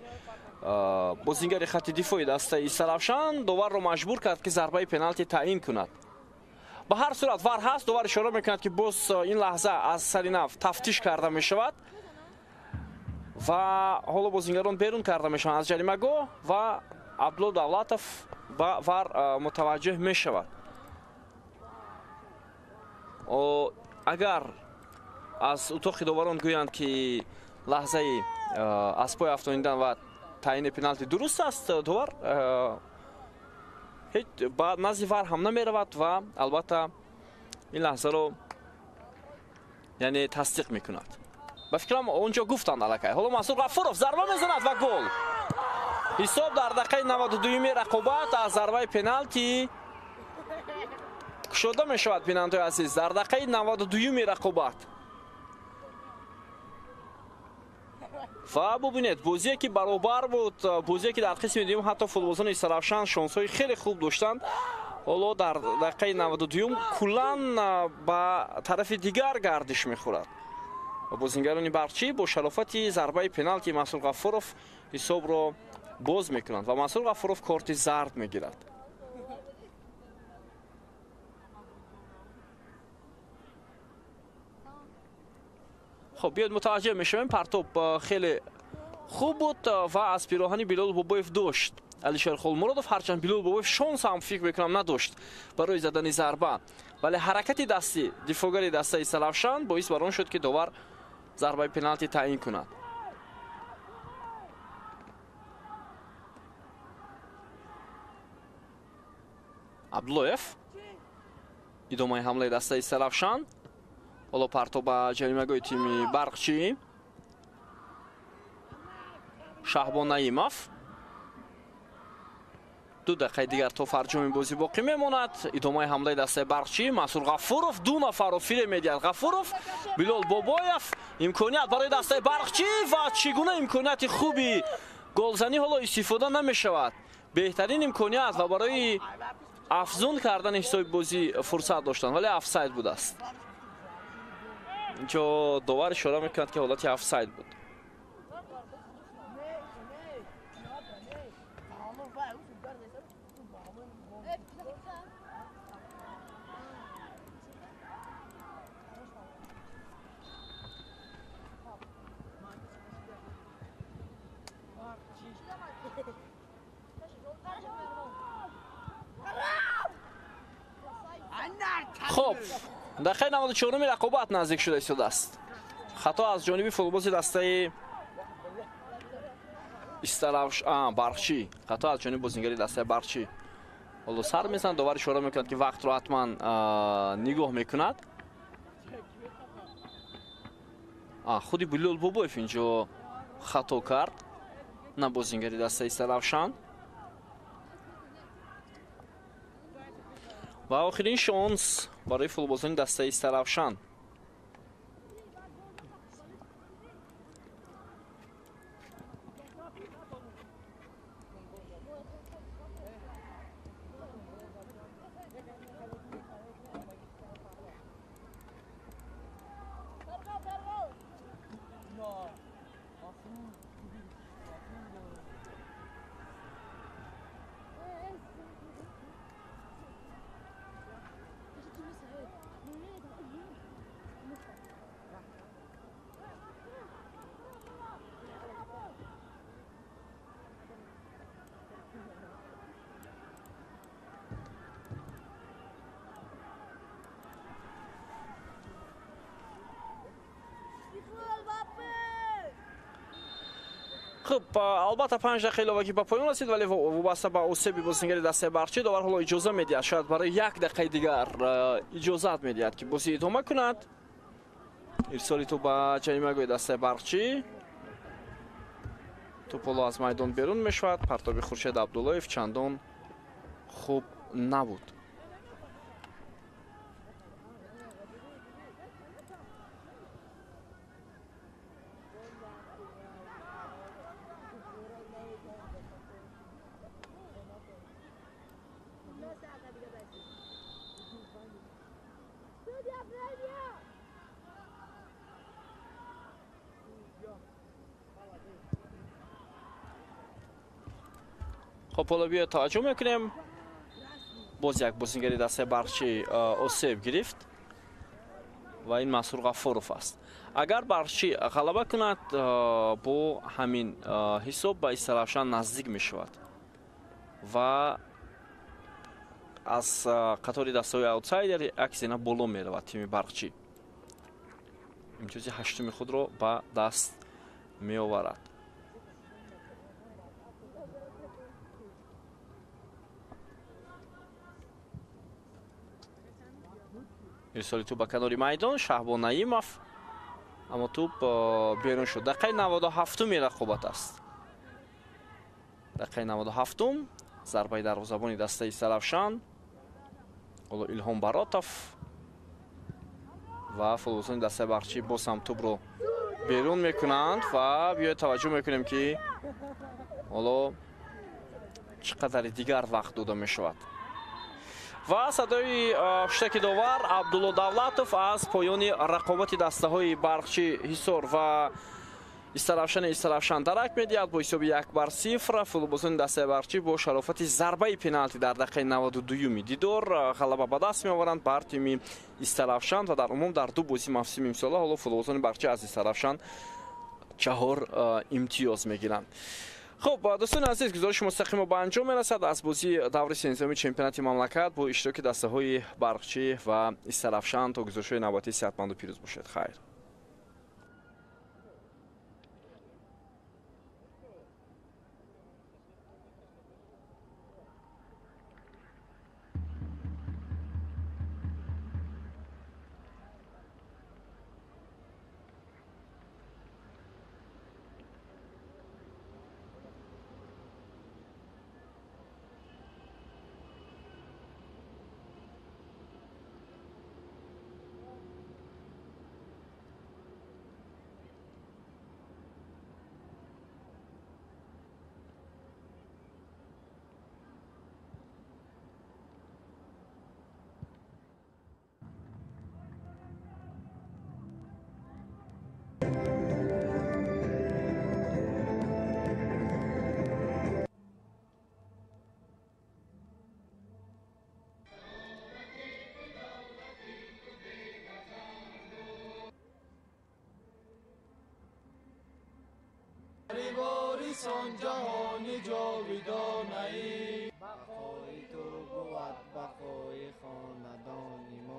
بازیگر خط دفاعی دسته سرافشان داور رو مجبور کرد که ضربه پنالتی تعیین کند. به هر صورت ور هست داور اشاره میکند که باز این لحظه از سرینف تفتیش کرده می شود و حالا بازیگران بیرون کرده می شوند از جریمه‌گاه و عبدالله دولتوف ور متوجه می شود. اگر از اتاق داوران گویند که لحظه از پای افزاییدن و تعیین پنالتی درست است داور هیچ بعد نزد ور هم نمی رود و البته این لحظه رو یعنی تصدیق میکند. به فکرم اونجا گفتند الکی. حالا مسئول غفورov ضربه میزند و گل. حساب در دقیقه 92 رقابت از ضربه پنالتی کشوده می شود. بیننده عزیز در دقیقه 92 رقابت و ببینید بازی که برابر بود، بازی که در قسم دوم حتی فوتبالبازان سرافشان شانس های خیلی خوب داشتند. حالا در دقیقه 92 کلا به طرف دیگر گردش میخورد бозингарони Барқчӣ бо шарофати зарбаи пеналти Масъуд Ғафуров ҳисобро боз мекунанд ва Масъуд Ғафуров корти зард мегирад. خب بیاید متوجه میشویم پرتاب خیلی خوب بود و از پیراهن بلال بابایف داشت علیشیر خولمرادov هرچند بلال بابایف شانس هم فکر میکنم نداشت برای زدن ضربه ولی حرکت دستی دفاعگر دسته سلفشان باعث بر آن شد که داور ضربه پنالتی تعیین کند. عبداللهف ادامه حمله دسته سلفشان حالا پرتاب به جریمه‌گاه تیم برقچی شهبان نعیمов 2 دقیقه دیگر تا فرجام بازی باقی میماند. ادامه حمله دسته برقچی مسعود غفورов 2 نفر فیره میدهد. غفورov بلال بابایف امکانیت برای دسته برقچی و چگونه امکانیت خوبی گلزنی حالا استفاده نمیشود. بهترین امکانیت و برای افزون کردن حساب بازی فرصت داشتن ولی افساید بود است. اینجا داور اشاره میکند که حالت افساید بود. خب دقیقه 94 رقابت نزدیک شده است. خطا از جانب فوتبال دسته برقچی. خطا از جانب بازیگری دسته برقچی. حالا سر میزنند داور اشاره میکند که وقت رو حتما نگاه میکند. خودی بلال بابایف اینجا خطا کرد نه بازیگری دسته سلفشان. و آخرین شانس برای فوتبالزنی دسته سلفشان. خب البته 5 دقیقه ایلاوگی به پایان رسید ولی وابسته به اوسبی بازیگری دسته برقچی داور حالا اجازه میدهد شاید برای 1 دقیقه دیگر اجازه میدهد که بازی ادامه کند. ارسالی تو به جریمه‌گاه دسته برقچی توپ از میدان بیرون میشود. پرتاب خورشید عبداللهف چندان خوب نبود. خب حالا بیا توجه میکنیم باز یک بازیگری دسته برقچی اوسیب گرفت و این مسعود غفورov است. اگر برقچی غلبه کند با همین حساب به سلفشان نزدیک می شود و از قطار دسته‌های اوتسایدر عکس اینا بالا می رود. تیم برقچی امتیاز 8 خود را به دست می آورد. ارسالی توپ به کنار میدان شهبان نعیمov اما توپ بیرون شد. دقیقه 97 رقابت است. دقیقه 97 ضربه دروازه‌بانی دسته سلفشان حالا الهام براتوف و فوتبالزنی دسته برقچی باز هم توپ رو بیرون میکنند و بیاید توجه میکنیم که حالا چقدر دیگر وقت داده میشود. ва садои хуштаки довар Абдулло Давлатов аз поёни рақобати дастаҳои Барқчӣ Ҳисор ва Истаравшан дарак медиҳад. Бо ҳисоби 1-0 футболбозони дастаи Барқчӣ бо шарофати зарбаи пеналти дар дақиқаи 92 дидор ғалаба ба даст меоваранд бар тими Истаравшан ва дар умум дар ду бозии мавсими имсола ҳоло футболбозони Барқчӣ аз Истаравшан 4 имтиёз мегиранд. خب دوستان عزیز گزارش مستقیم به انجام میرسد از بازی دور سوم چمپیونات مملکت با اشتراک دسته‌های برقچی و استرافشان تا گزارش‌های نباتی صحتمند و پیروز باشید. خیر. واریسان جهانی جاویدانه ای بقای تو بود بقای خاندان ما